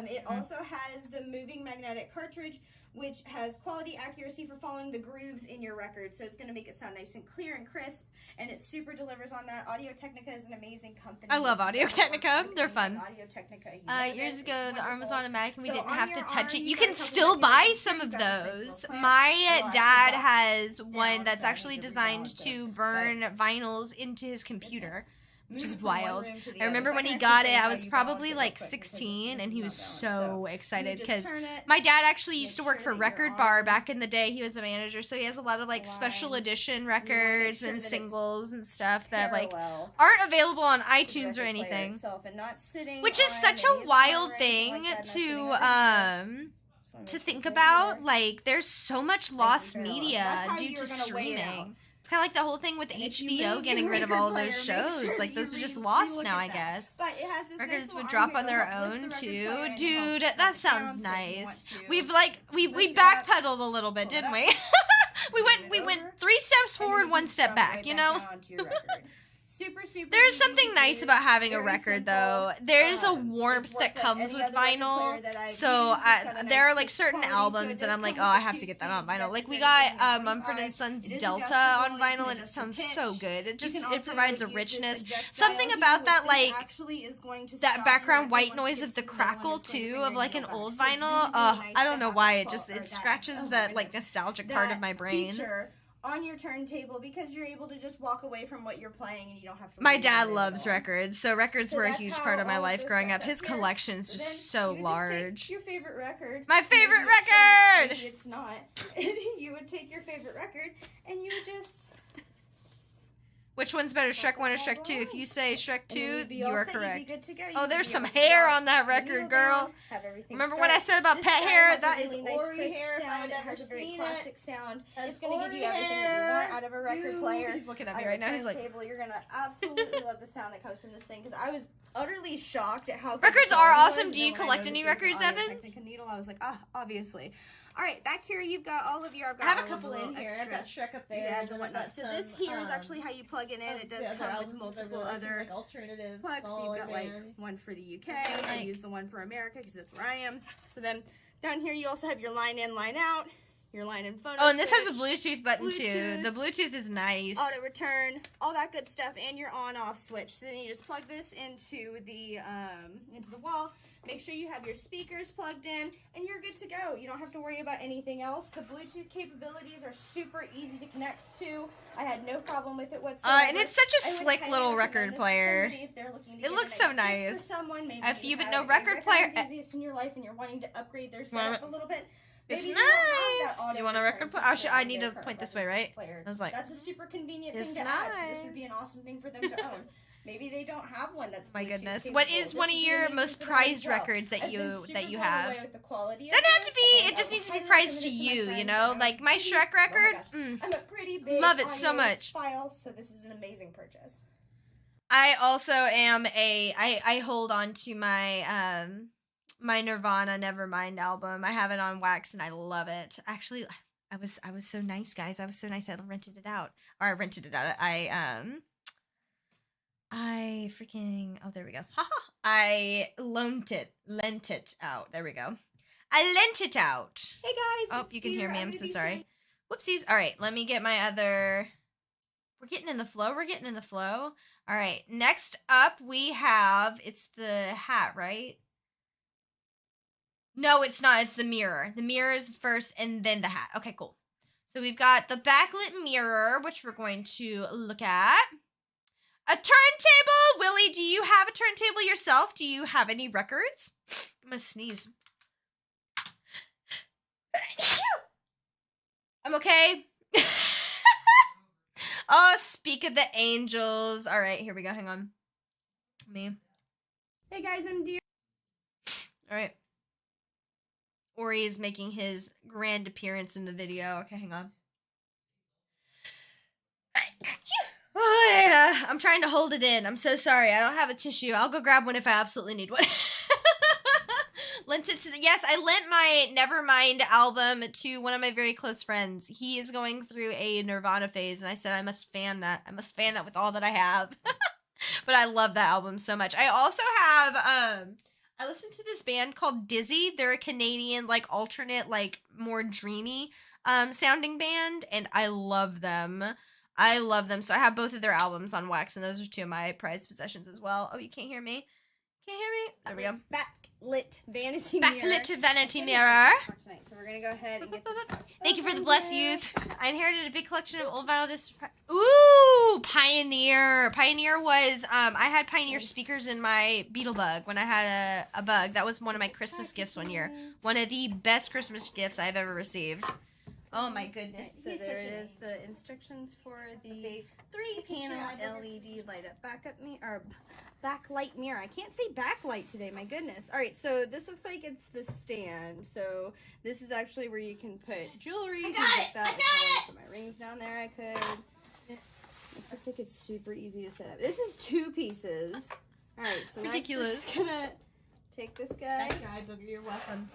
[SPEAKER 2] It also has the moving magnetic cartridge, which has quality accuracy for following the grooves in your record. So it's going to make it sound nice and clear and crisp, and it super delivers on that. Audio Technica is an amazing company.
[SPEAKER 1] I love
[SPEAKER 2] If you've
[SPEAKER 1] Audio
[SPEAKER 2] ever
[SPEAKER 1] Technica.
[SPEAKER 2] worked with
[SPEAKER 1] They're
[SPEAKER 2] anything
[SPEAKER 1] fun.
[SPEAKER 2] like Audio Technica, you know
[SPEAKER 1] Years
[SPEAKER 2] this.
[SPEAKER 1] ago,
[SPEAKER 2] It's
[SPEAKER 1] the arm was
[SPEAKER 2] wonderful.
[SPEAKER 1] automatic and we
[SPEAKER 2] So
[SPEAKER 1] didn't
[SPEAKER 2] on
[SPEAKER 1] have
[SPEAKER 2] your
[SPEAKER 1] to touch
[SPEAKER 2] arm,
[SPEAKER 1] it. You
[SPEAKER 2] you've
[SPEAKER 1] can
[SPEAKER 2] got a couple
[SPEAKER 1] still
[SPEAKER 2] of
[SPEAKER 1] buy
[SPEAKER 2] mechanisms.
[SPEAKER 1] some of
[SPEAKER 2] You've got this nice
[SPEAKER 1] those.
[SPEAKER 2] little clamp.
[SPEAKER 1] My
[SPEAKER 2] Well,
[SPEAKER 1] dad
[SPEAKER 2] actually,
[SPEAKER 1] has
[SPEAKER 2] down,
[SPEAKER 1] one
[SPEAKER 2] so
[SPEAKER 1] that's
[SPEAKER 2] I
[SPEAKER 1] actually
[SPEAKER 2] need to
[SPEAKER 1] designed
[SPEAKER 2] rebalance
[SPEAKER 1] to
[SPEAKER 2] it.
[SPEAKER 1] burn vinyls into his computer. Which is
[SPEAKER 2] Move from one
[SPEAKER 1] wild.
[SPEAKER 2] room to the
[SPEAKER 1] I remember
[SPEAKER 2] other.
[SPEAKER 1] when
[SPEAKER 2] So I
[SPEAKER 1] he
[SPEAKER 2] can
[SPEAKER 1] got
[SPEAKER 2] actually
[SPEAKER 1] it,
[SPEAKER 2] show
[SPEAKER 1] I
[SPEAKER 2] you
[SPEAKER 1] was
[SPEAKER 2] how you
[SPEAKER 1] probably
[SPEAKER 2] balance it
[SPEAKER 1] like
[SPEAKER 2] real quick because
[SPEAKER 1] 16
[SPEAKER 2] this
[SPEAKER 1] and
[SPEAKER 2] is
[SPEAKER 1] he
[SPEAKER 2] not
[SPEAKER 1] was
[SPEAKER 2] balanced.
[SPEAKER 1] so
[SPEAKER 2] You
[SPEAKER 1] excited
[SPEAKER 2] just
[SPEAKER 1] because
[SPEAKER 2] turn it,
[SPEAKER 1] my dad actually used to
[SPEAKER 2] make
[SPEAKER 1] work
[SPEAKER 2] sure
[SPEAKER 1] for
[SPEAKER 2] that your
[SPEAKER 1] Record Bar
[SPEAKER 2] arm
[SPEAKER 1] back in the day. He was a manager, so he has a lot of like special
[SPEAKER 2] lines.
[SPEAKER 1] edition
[SPEAKER 2] make
[SPEAKER 1] records
[SPEAKER 2] sure
[SPEAKER 1] and
[SPEAKER 2] that it's
[SPEAKER 1] singles and stuff that like
[SPEAKER 2] parallel
[SPEAKER 1] aren't available on
[SPEAKER 2] to the
[SPEAKER 1] iTunes or
[SPEAKER 2] record player
[SPEAKER 1] anything.
[SPEAKER 2] itself and not sitting
[SPEAKER 1] Which is
[SPEAKER 2] on
[SPEAKER 1] such
[SPEAKER 2] any
[SPEAKER 1] a
[SPEAKER 2] of the
[SPEAKER 1] wild
[SPEAKER 2] or anything
[SPEAKER 1] thing
[SPEAKER 2] like that, not
[SPEAKER 1] to
[SPEAKER 2] sitting over here.
[SPEAKER 1] to
[SPEAKER 2] Make
[SPEAKER 1] think
[SPEAKER 2] sure it's
[SPEAKER 1] about.
[SPEAKER 2] right
[SPEAKER 1] Like there's so much
[SPEAKER 2] and
[SPEAKER 1] lost
[SPEAKER 2] parallel.
[SPEAKER 1] media
[SPEAKER 2] That's how
[SPEAKER 1] due
[SPEAKER 2] you're
[SPEAKER 1] to
[SPEAKER 2] gonna weigh it out.
[SPEAKER 1] streaming. It's kind of like the whole thing with
[SPEAKER 2] And if you
[SPEAKER 1] HBO
[SPEAKER 2] move
[SPEAKER 1] getting
[SPEAKER 2] your
[SPEAKER 1] rid of
[SPEAKER 2] record
[SPEAKER 1] all those
[SPEAKER 2] player, make
[SPEAKER 1] shows.
[SPEAKER 2] sure
[SPEAKER 1] Like
[SPEAKER 2] you
[SPEAKER 1] those are just
[SPEAKER 2] re-look
[SPEAKER 1] lost now,
[SPEAKER 2] at
[SPEAKER 1] I
[SPEAKER 2] that.
[SPEAKER 1] guess.
[SPEAKER 2] But it has this
[SPEAKER 1] Records
[SPEAKER 2] nice
[SPEAKER 1] would
[SPEAKER 2] little
[SPEAKER 1] drop
[SPEAKER 2] arm
[SPEAKER 1] on
[SPEAKER 2] here
[SPEAKER 1] their
[SPEAKER 2] that'll help
[SPEAKER 1] own
[SPEAKER 2] lift the record
[SPEAKER 1] too.
[SPEAKER 2] player and help
[SPEAKER 1] Dude,
[SPEAKER 2] drop
[SPEAKER 1] that
[SPEAKER 2] it
[SPEAKER 1] sounds
[SPEAKER 2] down so if you
[SPEAKER 1] nice.
[SPEAKER 2] want to
[SPEAKER 1] We've like we
[SPEAKER 2] lift it up,
[SPEAKER 1] backpedaled a little bit,
[SPEAKER 2] pull it
[SPEAKER 1] didn't
[SPEAKER 2] up,
[SPEAKER 1] we?
[SPEAKER 2] bring it
[SPEAKER 1] went
[SPEAKER 2] over,
[SPEAKER 1] 3 steps
[SPEAKER 2] and then
[SPEAKER 1] forward,
[SPEAKER 2] you
[SPEAKER 1] 1
[SPEAKER 2] just
[SPEAKER 1] step
[SPEAKER 2] drop it
[SPEAKER 1] back,
[SPEAKER 2] right
[SPEAKER 1] you
[SPEAKER 2] back
[SPEAKER 1] know?
[SPEAKER 2] down onto your record. Super
[SPEAKER 1] There's
[SPEAKER 2] easy
[SPEAKER 1] something
[SPEAKER 2] to
[SPEAKER 1] nice
[SPEAKER 2] use,
[SPEAKER 1] about having a
[SPEAKER 2] very
[SPEAKER 1] record
[SPEAKER 2] simple.
[SPEAKER 1] though. There's a
[SPEAKER 2] It's
[SPEAKER 1] warmth
[SPEAKER 2] worth
[SPEAKER 1] that
[SPEAKER 2] it.
[SPEAKER 1] comes
[SPEAKER 2] Any
[SPEAKER 1] with
[SPEAKER 2] other record
[SPEAKER 1] vinyl.
[SPEAKER 2] player that I've
[SPEAKER 1] So
[SPEAKER 2] used, it's got a
[SPEAKER 1] there are
[SPEAKER 2] nice
[SPEAKER 1] like certain
[SPEAKER 2] quality, so it
[SPEAKER 1] albums that
[SPEAKER 2] does
[SPEAKER 1] I'm like,
[SPEAKER 2] come
[SPEAKER 1] oh,
[SPEAKER 2] with
[SPEAKER 1] I
[SPEAKER 2] the
[SPEAKER 1] have
[SPEAKER 2] two
[SPEAKER 1] to get that on
[SPEAKER 2] speeds,
[SPEAKER 1] vinyl. Like
[SPEAKER 2] record
[SPEAKER 1] we
[SPEAKER 2] player,
[SPEAKER 1] got
[SPEAKER 2] and
[SPEAKER 1] Mumford
[SPEAKER 2] 25.
[SPEAKER 1] and Sons
[SPEAKER 2] It is
[SPEAKER 1] Delta
[SPEAKER 2] adjustable.
[SPEAKER 1] on
[SPEAKER 2] You
[SPEAKER 1] vinyl
[SPEAKER 2] can
[SPEAKER 1] and it
[SPEAKER 2] adjust the
[SPEAKER 1] sounds
[SPEAKER 2] pitch.
[SPEAKER 1] so good. It
[SPEAKER 2] You can
[SPEAKER 1] it
[SPEAKER 2] also
[SPEAKER 1] provides a
[SPEAKER 2] use this
[SPEAKER 1] richness.
[SPEAKER 2] adjust
[SPEAKER 1] Something
[SPEAKER 2] dial
[SPEAKER 1] about
[SPEAKER 2] here,
[SPEAKER 1] that
[SPEAKER 2] which this
[SPEAKER 1] like
[SPEAKER 2] actually is going to
[SPEAKER 1] that
[SPEAKER 2] stop
[SPEAKER 1] background
[SPEAKER 2] your
[SPEAKER 1] white
[SPEAKER 2] record once
[SPEAKER 1] noise
[SPEAKER 2] you
[SPEAKER 1] of the
[SPEAKER 2] get to the middle, and
[SPEAKER 1] crackle
[SPEAKER 2] it's going to
[SPEAKER 1] too
[SPEAKER 2] bring
[SPEAKER 1] of
[SPEAKER 2] your
[SPEAKER 1] like an
[SPEAKER 2] needle back.
[SPEAKER 1] old
[SPEAKER 2] So it's
[SPEAKER 1] vinyl.
[SPEAKER 2] really, really nice
[SPEAKER 1] I
[SPEAKER 2] to
[SPEAKER 1] don't know
[SPEAKER 2] have
[SPEAKER 1] why
[SPEAKER 2] that
[SPEAKER 1] it just
[SPEAKER 2] qual- or
[SPEAKER 1] it
[SPEAKER 2] that-
[SPEAKER 1] scratches
[SPEAKER 2] oh my
[SPEAKER 1] that like
[SPEAKER 2] goodness.
[SPEAKER 1] nostalgic part of
[SPEAKER 2] That
[SPEAKER 1] my brain.
[SPEAKER 2] feature on your turntable because you're able to just walk away from what you're playing and you don't have to
[SPEAKER 1] My
[SPEAKER 2] worry
[SPEAKER 1] dad
[SPEAKER 2] about it
[SPEAKER 1] loves
[SPEAKER 2] at all.
[SPEAKER 1] records, so records
[SPEAKER 2] So
[SPEAKER 1] were a
[SPEAKER 2] that's
[SPEAKER 1] huge
[SPEAKER 2] how
[SPEAKER 1] part of my
[SPEAKER 2] all of
[SPEAKER 1] life
[SPEAKER 2] this
[SPEAKER 1] growing
[SPEAKER 2] stuff
[SPEAKER 1] up. His
[SPEAKER 2] up here.
[SPEAKER 1] collection's
[SPEAKER 2] So
[SPEAKER 1] just
[SPEAKER 2] then
[SPEAKER 1] so
[SPEAKER 2] you just
[SPEAKER 1] large.
[SPEAKER 2] take your favorite record.
[SPEAKER 1] My favorite
[SPEAKER 2] maybe it's Shrek,
[SPEAKER 1] record!
[SPEAKER 2] maybe it's not. You would take your favorite record and you would just.
[SPEAKER 1] Which one's better, Shrek 1 or Shrek 2? If you say Shrek
[SPEAKER 2] and then
[SPEAKER 1] 2,
[SPEAKER 2] you'd be
[SPEAKER 1] you
[SPEAKER 2] all
[SPEAKER 1] are
[SPEAKER 2] set, you'd be
[SPEAKER 1] correct.
[SPEAKER 2] good to go. You
[SPEAKER 1] Oh,
[SPEAKER 2] would
[SPEAKER 1] there's
[SPEAKER 2] be
[SPEAKER 1] some
[SPEAKER 2] able to
[SPEAKER 1] hair
[SPEAKER 2] drop
[SPEAKER 1] on that
[SPEAKER 2] the needle
[SPEAKER 1] record,
[SPEAKER 2] down,
[SPEAKER 1] girl.
[SPEAKER 2] have everything
[SPEAKER 1] Remember what I
[SPEAKER 2] start.
[SPEAKER 1] said about
[SPEAKER 2] This
[SPEAKER 1] pet
[SPEAKER 2] guy
[SPEAKER 1] hair?
[SPEAKER 2] has a
[SPEAKER 1] That is
[SPEAKER 2] really nice
[SPEAKER 1] Ori
[SPEAKER 2] crisp
[SPEAKER 1] hair. If
[SPEAKER 2] sound.
[SPEAKER 1] I've
[SPEAKER 2] It
[SPEAKER 1] ever
[SPEAKER 2] has a very
[SPEAKER 1] seen
[SPEAKER 2] classic
[SPEAKER 1] it.
[SPEAKER 2] sound.
[SPEAKER 1] That's
[SPEAKER 2] It's going to give you
[SPEAKER 1] Ori
[SPEAKER 2] everything that you
[SPEAKER 1] hair.
[SPEAKER 2] want out of a record player.
[SPEAKER 1] He's looking at
[SPEAKER 2] On
[SPEAKER 1] me
[SPEAKER 2] your
[SPEAKER 1] right now. He's like,
[SPEAKER 2] turntable, you're gonna absolutely love the sound that comes from this thing because I was utterly shocked at how good
[SPEAKER 1] records
[SPEAKER 2] the
[SPEAKER 1] are
[SPEAKER 2] quality
[SPEAKER 1] awesome.
[SPEAKER 2] was,
[SPEAKER 1] Do
[SPEAKER 2] and
[SPEAKER 1] you
[SPEAKER 2] then when I
[SPEAKER 1] collect any
[SPEAKER 2] noticed it was
[SPEAKER 1] records,
[SPEAKER 2] an Audio
[SPEAKER 1] Evans?
[SPEAKER 2] Technica needle, I was like, obviously. All right, back here you've got all of your. I've got
[SPEAKER 1] I have a
[SPEAKER 2] all of
[SPEAKER 1] couple
[SPEAKER 2] the
[SPEAKER 1] in
[SPEAKER 2] little
[SPEAKER 1] here. I've got
[SPEAKER 2] extra
[SPEAKER 1] Shrek up there.
[SPEAKER 2] doodads
[SPEAKER 1] And
[SPEAKER 2] and whatnot. So this here is actually how you plug it in. It does come with multiple other
[SPEAKER 1] like alternative
[SPEAKER 2] plugs. So you've got like one for the UK. I use the one for America because that's where I am. So then down here you also have your line in, line out, your line in photo.
[SPEAKER 1] Oh, and this has a
[SPEAKER 2] switch,
[SPEAKER 1] Bluetooth button too.
[SPEAKER 2] Bluetooth.
[SPEAKER 1] The Bluetooth is nice.
[SPEAKER 2] auto return, all that good stuff, and your on-off switch. So then you just plug this into the wall. Make sure you have your speakers plugged in, and you're good to go. You don't have to worry about anything else. The Bluetooth capabilities are super easy to connect to. I had no problem with it whatsoever.
[SPEAKER 1] And it's such a
[SPEAKER 2] I would
[SPEAKER 1] slick
[SPEAKER 2] highly
[SPEAKER 1] little
[SPEAKER 2] recommend
[SPEAKER 1] record
[SPEAKER 2] this to
[SPEAKER 1] player.
[SPEAKER 2] somebody if they're looking to
[SPEAKER 1] It
[SPEAKER 2] get a
[SPEAKER 1] looks so
[SPEAKER 2] gift
[SPEAKER 1] nice.
[SPEAKER 2] For someone, maybe
[SPEAKER 1] If you've
[SPEAKER 2] have
[SPEAKER 1] no
[SPEAKER 2] a
[SPEAKER 1] record player-
[SPEAKER 2] enthusiast in your life and you're wanting to upgrade their setup a little bit.
[SPEAKER 1] It's
[SPEAKER 2] Maybe they don't have
[SPEAKER 1] nice.
[SPEAKER 2] that
[SPEAKER 1] Do you want a
[SPEAKER 2] auto
[SPEAKER 1] record
[SPEAKER 2] return
[SPEAKER 1] player?
[SPEAKER 2] feature
[SPEAKER 1] I
[SPEAKER 2] on
[SPEAKER 1] need
[SPEAKER 2] their
[SPEAKER 1] to
[SPEAKER 2] current
[SPEAKER 1] point this
[SPEAKER 2] record
[SPEAKER 1] way, right?
[SPEAKER 2] player.
[SPEAKER 1] I was like,
[SPEAKER 2] That's a super convenient
[SPEAKER 1] it's
[SPEAKER 2] thing to add. So this would be
[SPEAKER 1] nice.
[SPEAKER 2] an awesome thing for them to own. Maybe they don't have one that's
[SPEAKER 1] My
[SPEAKER 2] Bluetooth
[SPEAKER 1] goodness.
[SPEAKER 2] capable.
[SPEAKER 1] What is
[SPEAKER 2] This
[SPEAKER 1] one of
[SPEAKER 2] would be
[SPEAKER 1] your
[SPEAKER 2] amazing
[SPEAKER 1] most
[SPEAKER 2] for them
[SPEAKER 1] prized
[SPEAKER 2] as well.
[SPEAKER 1] records that
[SPEAKER 2] I've been
[SPEAKER 1] you
[SPEAKER 2] super blown
[SPEAKER 1] have?
[SPEAKER 2] away with the quality of
[SPEAKER 1] Doesn't have to
[SPEAKER 2] this,
[SPEAKER 1] be.
[SPEAKER 2] and
[SPEAKER 1] It just
[SPEAKER 2] I
[SPEAKER 1] needs to be
[SPEAKER 2] highly
[SPEAKER 1] prized to
[SPEAKER 2] recommend it my
[SPEAKER 1] you, you
[SPEAKER 2] friends.
[SPEAKER 1] know?
[SPEAKER 2] I'm
[SPEAKER 1] Like my
[SPEAKER 2] pretty-
[SPEAKER 1] Shrek
[SPEAKER 2] oh my
[SPEAKER 1] record.
[SPEAKER 2] gosh. I'm a pretty big
[SPEAKER 1] Love it so
[SPEAKER 2] audio
[SPEAKER 1] much.
[SPEAKER 2] file, so this is an amazing purchase.
[SPEAKER 1] I also am I hold on to my my Nirvana Nevermind album. I have it on wax and I love it. Actually, I was so nice, guys. I was so nice. I rented it out. Or I rented it out. I freaking oh there we go. Haha. I lent it out. There we go. I lent it out.
[SPEAKER 2] Hey guys.
[SPEAKER 1] Oh,
[SPEAKER 2] it's
[SPEAKER 1] you can hear
[SPEAKER 2] Deer.
[SPEAKER 1] me.
[SPEAKER 2] I'm
[SPEAKER 1] I'm
[SPEAKER 2] gonna
[SPEAKER 1] so
[SPEAKER 2] be
[SPEAKER 1] sorry.
[SPEAKER 2] showing-
[SPEAKER 1] Whoopsies. All right, let me get my other. We're getting in the flow. We're getting in the flow. All right. Next up, we have it's the hat, right? No, it's not. It's the mirror. The mirror is first, and then the hat. Okay, cool. So we've got the backlit mirror, which we're going to look at. A turntable. Willie, do you have a turntable yourself? Do you have any records? I'm gonna sneeze. I'm okay. Oh, speak of the angels. All right, here we go. Hang on. Me.
[SPEAKER 2] Hey guys, I'm Deer.
[SPEAKER 1] All right. Ori is making his grand appearance in the video. Okay, hang on. Oh, yeah. I'm trying to hold it in. I'm so sorry. I don't have a tissue. I'll go grab one if I absolutely need one. Lent it to yes, I lent my Nevermind album to one of my very close friends. He is going through a Nirvana phase, and I said I must fan that. I must fan that with all that I have. But I love that album so much. I also have I listened to this band called Dizzy. They're a Canadian like alternate like more dreamy sounding band, and I love them. I love them. So I have both of their albums on wax, and those are two of my prized possessions as well. Oh, you can't hear me? Can't hear me? There we go.
[SPEAKER 2] Backlit vanity mirror.
[SPEAKER 1] Backlit vanity mirror.
[SPEAKER 2] For tonight, so we're gonna go ahead and get this.
[SPEAKER 1] Thank you for the bless yous. I inherited a big collection of old vinyl discs. Ooh, Pioneer. Pioneer was, I had Pioneer speakers in my Beetlebug when I had a bug. That was one of my Christmas gifts one year. One of the best Christmas gifts I've ever received. Oh my goodness.
[SPEAKER 2] So there it is, the instructions for the 3-panel LED light up backlight mirror. I can't say backlight today, my goodness. All right, so this looks like it's the stand. So this is actually where you can put jewelry.
[SPEAKER 1] I
[SPEAKER 2] You
[SPEAKER 1] got
[SPEAKER 2] can
[SPEAKER 1] it,
[SPEAKER 2] get that.
[SPEAKER 1] I
[SPEAKER 2] If
[SPEAKER 1] got
[SPEAKER 2] I wanted to put my rings down there, I could. This looks like it's super easy to set up. This is 2 pieces. All right, so
[SPEAKER 1] Ridiculous.
[SPEAKER 2] Next we're just gonna take this guy
[SPEAKER 1] Booger, you're welcome.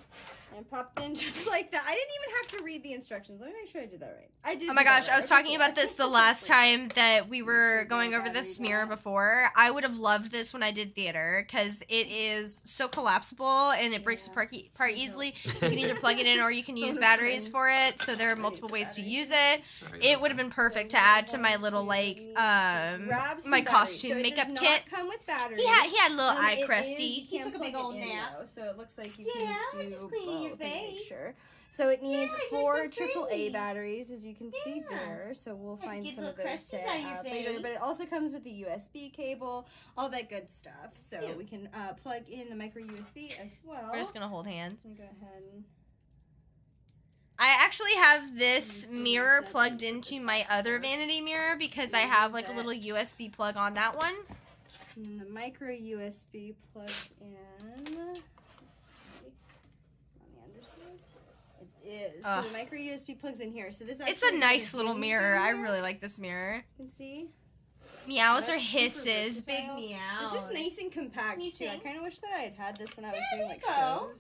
[SPEAKER 2] and pop it in just like that. I didn't even have to read the instructions. Let me make sure I did that right. I did.
[SPEAKER 1] Oh my
[SPEAKER 2] do that
[SPEAKER 1] gosh, I
[SPEAKER 2] right.
[SPEAKER 1] was
[SPEAKER 2] Okay,
[SPEAKER 1] talking
[SPEAKER 2] cool.
[SPEAKER 1] about this the last time that we were going over this mirror before. I would have loved this when I did theater because it is so collapsible and it breaks apart easily. You can either plug it in or you can use batteries for it. So there are multiple ways to use it. It would have been perfect to add to my little like
[SPEAKER 2] Grab some
[SPEAKER 1] my
[SPEAKER 2] batteries.
[SPEAKER 1] costume
[SPEAKER 2] So it
[SPEAKER 1] makeup
[SPEAKER 2] does
[SPEAKER 1] kit.
[SPEAKER 2] not come with batteries.
[SPEAKER 1] He had a little eye
[SPEAKER 2] It is-
[SPEAKER 1] crusty.
[SPEAKER 2] you can
[SPEAKER 1] He took a big
[SPEAKER 2] plug
[SPEAKER 1] old
[SPEAKER 2] it in,
[SPEAKER 1] nap.
[SPEAKER 2] though, so it looks like you
[SPEAKER 1] Yeah,
[SPEAKER 2] can
[SPEAKER 1] I'm
[SPEAKER 2] do
[SPEAKER 1] just cleaning your
[SPEAKER 2] both and make
[SPEAKER 1] face.
[SPEAKER 2] sure. So it needs
[SPEAKER 1] Yeah, you're
[SPEAKER 2] 4
[SPEAKER 1] so
[SPEAKER 2] AAA
[SPEAKER 1] pretty.
[SPEAKER 2] batteries, as you can see
[SPEAKER 1] Yeah.
[SPEAKER 2] there. So we'll
[SPEAKER 1] Had to
[SPEAKER 2] find
[SPEAKER 1] get
[SPEAKER 2] some of
[SPEAKER 1] little
[SPEAKER 2] those to
[SPEAKER 1] crusties out of your
[SPEAKER 2] add later.
[SPEAKER 1] face.
[SPEAKER 2] But it also comes with a USB cable, all that good stuff. So
[SPEAKER 1] Cute.
[SPEAKER 2] we can plug in the micro USB as well.
[SPEAKER 1] We're just gonna hold hands.
[SPEAKER 2] I'm gonna go ahead and
[SPEAKER 1] I actually have this
[SPEAKER 2] Mm,
[SPEAKER 1] mirror
[SPEAKER 2] that's
[SPEAKER 1] plugged
[SPEAKER 2] what
[SPEAKER 1] into
[SPEAKER 2] this
[SPEAKER 1] my
[SPEAKER 2] is
[SPEAKER 1] other
[SPEAKER 2] for.
[SPEAKER 1] vanity mirror because I have like a little
[SPEAKER 2] Use
[SPEAKER 1] USB plug on that one.
[SPEAKER 2] And the micro USB plugs in. Let's see. It's on the underside. It is.
[SPEAKER 1] Ugh.
[SPEAKER 2] So the micro USB plugs in here. So this
[SPEAKER 1] It's
[SPEAKER 2] actually
[SPEAKER 1] a
[SPEAKER 2] has
[SPEAKER 1] nice
[SPEAKER 2] a
[SPEAKER 1] little
[SPEAKER 2] hinge
[SPEAKER 1] mirror.
[SPEAKER 2] down
[SPEAKER 1] I
[SPEAKER 2] there.
[SPEAKER 1] really like this mirror.
[SPEAKER 2] You can see.
[SPEAKER 1] Meows or
[SPEAKER 2] That's super
[SPEAKER 1] hisses. Big
[SPEAKER 2] versatile.
[SPEAKER 1] meows.
[SPEAKER 2] This is nice and compact
[SPEAKER 1] Can you
[SPEAKER 2] too. I
[SPEAKER 1] sing?
[SPEAKER 2] kind of wish that I had had this when I was
[SPEAKER 1] Yeah,
[SPEAKER 2] doing
[SPEAKER 1] there
[SPEAKER 2] like
[SPEAKER 1] you go.
[SPEAKER 2] shows.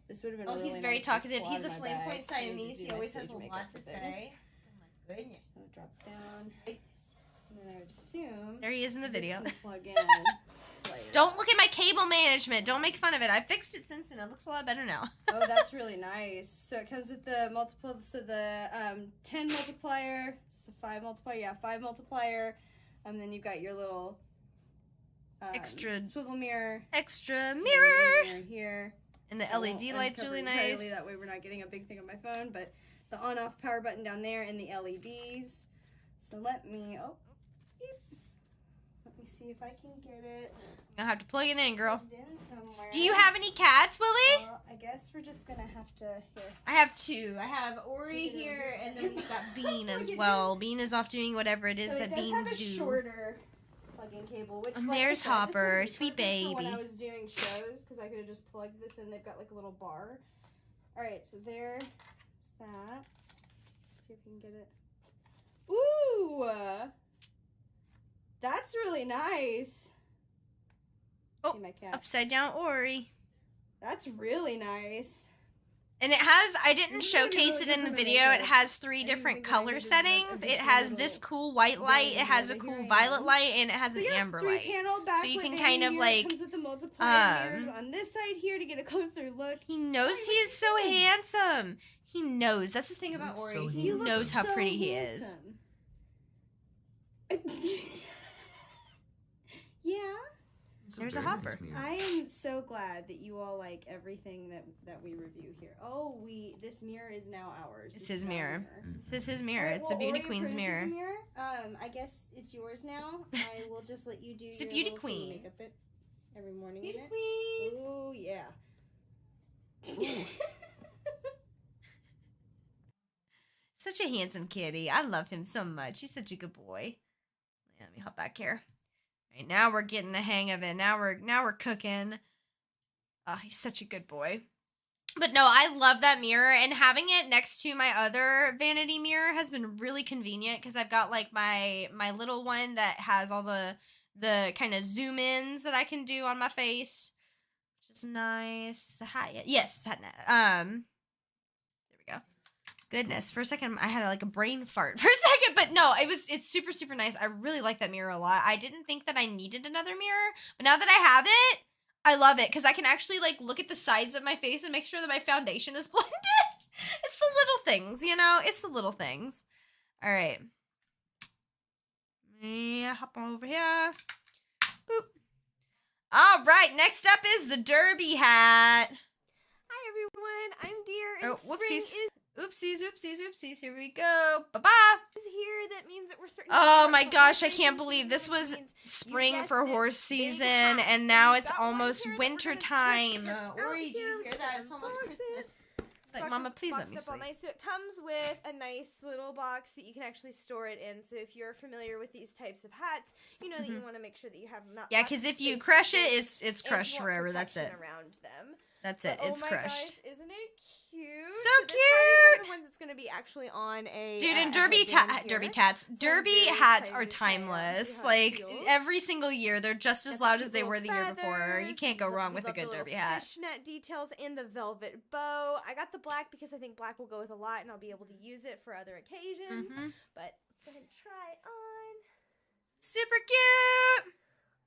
[SPEAKER 2] This would have been
[SPEAKER 1] Oh,
[SPEAKER 2] really
[SPEAKER 1] he's very
[SPEAKER 2] nice to
[SPEAKER 1] talkative.
[SPEAKER 2] pull
[SPEAKER 1] He's
[SPEAKER 2] out
[SPEAKER 1] a
[SPEAKER 2] of
[SPEAKER 1] flame
[SPEAKER 2] my
[SPEAKER 1] point
[SPEAKER 2] bag and
[SPEAKER 1] Siamese.
[SPEAKER 2] do
[SPEAKER 1] He
[SPEAKER 2] my
[SPEAKER 1] always has
[SPEAKER 2] stage
[SPEAKER 1] a
[SPEAKER 2] makeup
[SPEAKER 1] lot to
[SPEAKER 2] with things.
[SPEAKER 1] say. Oh my goodness.
[SPEAKER 2] So drop down. And then I would assume
[SPEAKER 1] There he is in the
[SPEAKER 2] this
[SPEAKER 1] video.
[SPEAKER 2] can plug in. to light it
[SPEAKER 1] Don't
[SPEAKER 2] up.
[SPEAKER 1] look at my cable management. Don't make fun of it. I fixed it since and it looks a lot better now.
[SPEAKER 2] Oh, that's really nice. So it comes with the multiple, so the 10 multiplier, is this a 5 multiplier? Yeah, 5 multiplier. Then you've got your little
[SPEAKER 1] Extra
[SPEAKER 2] swivel mirror.
[SPEAKER 1] Extra
[SPEAKER 2] and
[SPEAKER 1] mirror.
[SPEAKER 2] mirror here.
[SPEAKER 1] And the
[SPEAKER 2] I
[SPEAKER 1] LED
[SPEAKER 2] won't
[SPEAKER 1] light's
[SPEAKER 2] uncover
[SPEAKER 1] really
[SPEAKER 2] entirely,
[SPEAKER 1] nice.
[SPEAKER 2] that way we're not getting a big thing on my phone, but the on-off power button down there and the LEDs. So let me, let me see if I can get it
[SPEAKER 1] I'll have to plug it in, girl.
[SPEAKER 2] plugged in somewhere.
[SPEAKER 1] Do you have any cats, Willie?
[SPEAKER 2] Well, I guess we're just gonna have to, here.
[SPEAKER 1] I have 2. I have Ori
[SPEAKER 2] Take it over
[SPEAKER 1] here,
[SPEAKER 2] here.
[SPEAKER 1] and then we've got Bean
[SPEAKER 2] Look
[SPEAKER 1] as
[SPEAKER 2] at
[SPEAKER 1] well. Bean is off doing whatever it is
[SPEAKER 2] So
[SPEAKER 1] that
[SPEAKER 2] it does
[SPEAKER 1] beans
[SPEAKER 2] have a
[SPEAKER 1] do.
[SPEAKER 2] shorter plug-in cable. Which,
[SPEAKER 1] And
[SPEAKER 2] like I
[SPEAKER 1] there's
[SPEAKER 2] said, this
[SPEAKER 1] Hopper,
[SPEAKER 2] would be
[SPEAKER 1] sweet
[SPEAKER 2] perfect for when
[SPEAKER 1] baby.
[SPEAKER 2] I was doing shows, because I could have just plugged this in. They've got like a little bar. All right, so there's that. Let's see if we can get it. Ooh, that's really nice.
[SPEAKER 1] Oh,
[SPEAKER 2] See my cat.
[SPEAKER 1] Upside down Ori.
[SPEAKER 2] That's really nice.
[SPEAKER 1] And it has, I didn't
[SPEAKER 2] This is gonna be
[SPEAKER 1] showcase
[SPEAKER 2] really
[SPEAKER 1] it
[SPEAKER 2] good
[SPEAKER 1] in the
[SPEAKER 2] for my
[SPEAKER 1] video, it
[SPEAKER 2] makeup.
[SPEAKER 1] has 3
[SPEAKER 2] I think
[SPEAKER 1] different
[SPEAKER 2] we're gonna
[SPEAKER 1] color
[SPEAKER 2] need to do
[SPEAKER 1] settings.
[SPEAKER 2] a
[SPEAKER 1] It has
[SPEAKER 2] little
[SPEAKER 1] this cool white light, it has a
[SPEAKER 2] bang,
[SPEAKER 1] cool
[SPEAKER 2] but here I
[SPEAKER 1] violet
[SPEAKER 2] am.
[SPEAKER 1] light, and it has
[SPEAKER 2] So
[SPEAKER 1] an
[SPEAKER 2] yeah,
[SPEAKER 1] amber
[SPEAKER 2] 3
[SPEAKER 1] light.
[SPEAKER 2] panel
[SPEAKER 1] So
[SPEAKER 2] backlit
[SPEAKER 1] you can
[SPEAKER 2] vanity
[SPEAKER 1] kind of
[SPEAKER 2] mirror.
[SPEAKER 1] like,
[SPEAKER 2] Comes with the multiplier mirrors on this side here to get a closer look.
[SPEAKER 1] he knows
[SPEAKER 2] Hi,
[SPEAKER 1] he is so
[SPEAKER 2] what you doing?
[SPEAKER 1] handsome. He knows. That's the thing
[SPEAKER 3] He
[SPEAKER 1] about
[SPEAKER 3] looks
[SPEAKER 1] Ori.
[SPEAKER 3] so
[SPEAKER 1] He
[SPEAKER 2] You look
[SPEAKER 1] knows how
[SPEAKER 2] so
[SPEAKER 1] pretty he is.
[SPEAKER 2] handsome. Yeah.
[SPEAKER 3] It's
[SPEAKER 1] There's a
[SPEAKER 3] very
[SPEAKER 1] hopper.
[SPEAKER 3] nice mirror.
[SPEAKER 2] I am so glad that you all like everything that we review here. Oh, this mirror is now ours.
[SPEAKER 1] It's
[SPEAKER 2] This
[SPEAKER 1] his
[SPEAKER 2] is our
[SPEAKER 1] mirror.
[SPEAKER 3] Mm.
[SPEAKER 1] This is his mirror.
[SPEAKER 2] Alright,
[SPEAKER 1] It's a
[SPEAKER 2] well,
[SPEAKER 1] beauty
[SPEAKER 2] Ori
[SPEAKER 1] queen's
[SPEAKER 2] approves of the
[SPEAKER 1] mirror.
[SPEAKER 2] I guess it's yours now. I will just let you do
[SPEAKER 1] It's a
[SPEAKER 2] your
[SPEAKER 1] beauty
[SPEAKER 2] little
[SPEAKER 1] queen.
[SPEAKER 2] makeup bit every morning.
[SPEAKER 1] Beauty
[SPEAKER 2] in it.
[SPEAKER 1] queen.
[SPEAKER 2] Oh, yeah.
[SPEAKER 1] Such a handsome kitty. I love him so much. He's such a good boy. Yeah, let me hop back here. All right, now we're getting the hang of it. Now we're cooking. Oh, he's such a good boy. But no, I love that mirror, and having it next to my other vanity mirror has been really convenient because I've got like my little one that has all the kind of zoom ins that I can do on my face, which is nice. Hi, yes, there we go. Goodness, for a second I had like a brain fart for a second, but no, it's super super nice. I really like that mirror a lot. I didn't think that I needed another mirror, but now that I have it, I love it because I can actually like look at the sides of my face and make sure that my foundation is blended. It's the little things, you know? It's the little things. All right. Yeah, hop on over here. Boop. All right, next up is the derby hat.
[SPEAKER 2] Hi, everyone. I'm Deer, and
[SPEAKER 1] Oh, whoopsies.
[SPEAKER 2] spring
[SPEAKER 1] Oopsies. Here we go. Bye-bye.
[SPEAKER 2] is here. That means that we're starting to
[SPEAKER 1] Oh
[SPEAKER 2] start
[SPEAKER 1] my
[SPEAKER 2] the
[SPEAKER 1] gosh, I
[SPEAKER 2] horse
[SPEAKER 1] can't
[SPEAKER 2] racing
[SPEAKER 1] believe
[SPEAKER 2] season,
[SPEAKER 1] this
[SPEAKER 2] which
[SPEAKER 1] was
[SPEAKER 2] means
[SPEAKER 1] spring
[SPEAKER 2] guessed
[SPEAKER 1] for
[SPEAKER 2] it,
[SPEAKER 1] horse
[SPEAKER 2] big
[SPEAKER 1] season,
[SPEAKER 2] hats.
[SPEAKER 1] and
[SPEAKER 2] So
[SPEAKER 1] now
[SPEAKER 2] we've
[SPEAKER 1] it's
[SPEAKER 2] got one
[SPEAKER 1] almost
[SPEAKER 2] here that we're
[SPEAKER 1] winter
[SPEAKER 2] gonna
[SPEAKER 1] time.
[SPEAKER 2] test out
[SPEAKER 1] Ori, do
[SPEAKER 2] here
[SPEAKER 1] you
[SPEAKER 2] with
[SPEAKER 1] hear that?
[SPEAKER 2] some
[SPEAKER 1] It's almost
[SPEAKER 2] boxes.
[SPEAKER 1] Christmas. It's like,
[SPEAKER 2] Boxed
[SPEAKER 1] Mama,
[SPEAKER 2] up-
[SPEAKER 1] please let me
[SPEAKER 2] boxed up all
[SPEAKER 1] sleep.
[SPEAKER 2] nice. So it comes with a nice little box that you can actually store it in. So if you're familiar with these types of hats, you know that you want to make sure that you have not.
[SPEAKER 1] Yeah,
[SPEAKER 2] lots
[SPEAKER 1] because
[SPEAKER 2] of
[SPEAKER 1] if you
[SPEAKER 2] space
[SPEAKER 1] crush
[SPEAKER 2] to
[SPEAKER 1] it,
[SPEAKER 2] fit,
[SPEAKER 1] it's
[SPEAKER 2] and
[SPEAKER 1] crushed
[SPEAKER 2] you want
[SPEAKER 1] forever. That's it.
[SPEAKER 2] protection around them.
[SPEAKER 1] That's it.
[SPEAKER 2] But,
[SPEAKER 1] It's
[SPEAKER 2] oh my
[SPEAKER 1] crushed.
[SPEAKER 2] gosh, isn't it cute?
[SPEAKER 1] So
[SPEAKER 2] this
[SPEAKER 1] cute!
[SPEAKER 2] is one of the ones that's going to be actually on a
[SPEAKER 1] Dude, and
[SPEAKER 2] a
[SPEAKER 1] derby
[SPEAKER 2] headband
[SPEAKER 1] derby
[SPEAKER 2] here.
[SPEAKER 1] tats,
[SPEAKER 2] So I'm
[SPEAKER 1] derby
[SPEAKER 2] very
[SPEAKER 1] hats
[SPEAKER 2] excited
[SPEAKER 1] are
[SPEAKER 2] to try it out and see
[SPEAKER 1] timeless.
[SPEAKER 2] how it
[SPEAKER 1] Like
[SPEAKER 2] feels.
[SPEAKER 1] every single year, they're just as
[SPEAKER 2] Got
[SPEAKER 1] loud
[SPEAKER 2] the
[SPEAKER 1] as
[SPEAKER 2] cute
[SPEAKER 1] they
[SPEAKER 2] little
[SPEAKER 1] were the year before. You
[SPEAKER 2] feathers,
[SPEAKER 1] can't go
[SPEAKER 2] we
[SPEAKER 1] wrong
[SPEAKER 2] love
[SPEAKER 1] with a
[SPEAKER 2] the
[SPEAKER 1] good
[SPEAKER 2] little
[SPEAKER 1] derby hat.
[SPEAKER 2] fishnet details and the velvet bow. I got the black because I think black will go with a lot, and I'll be able to use it for other occasions. But let's go ahead and try it on.
[SPEAKER 1] Super cute.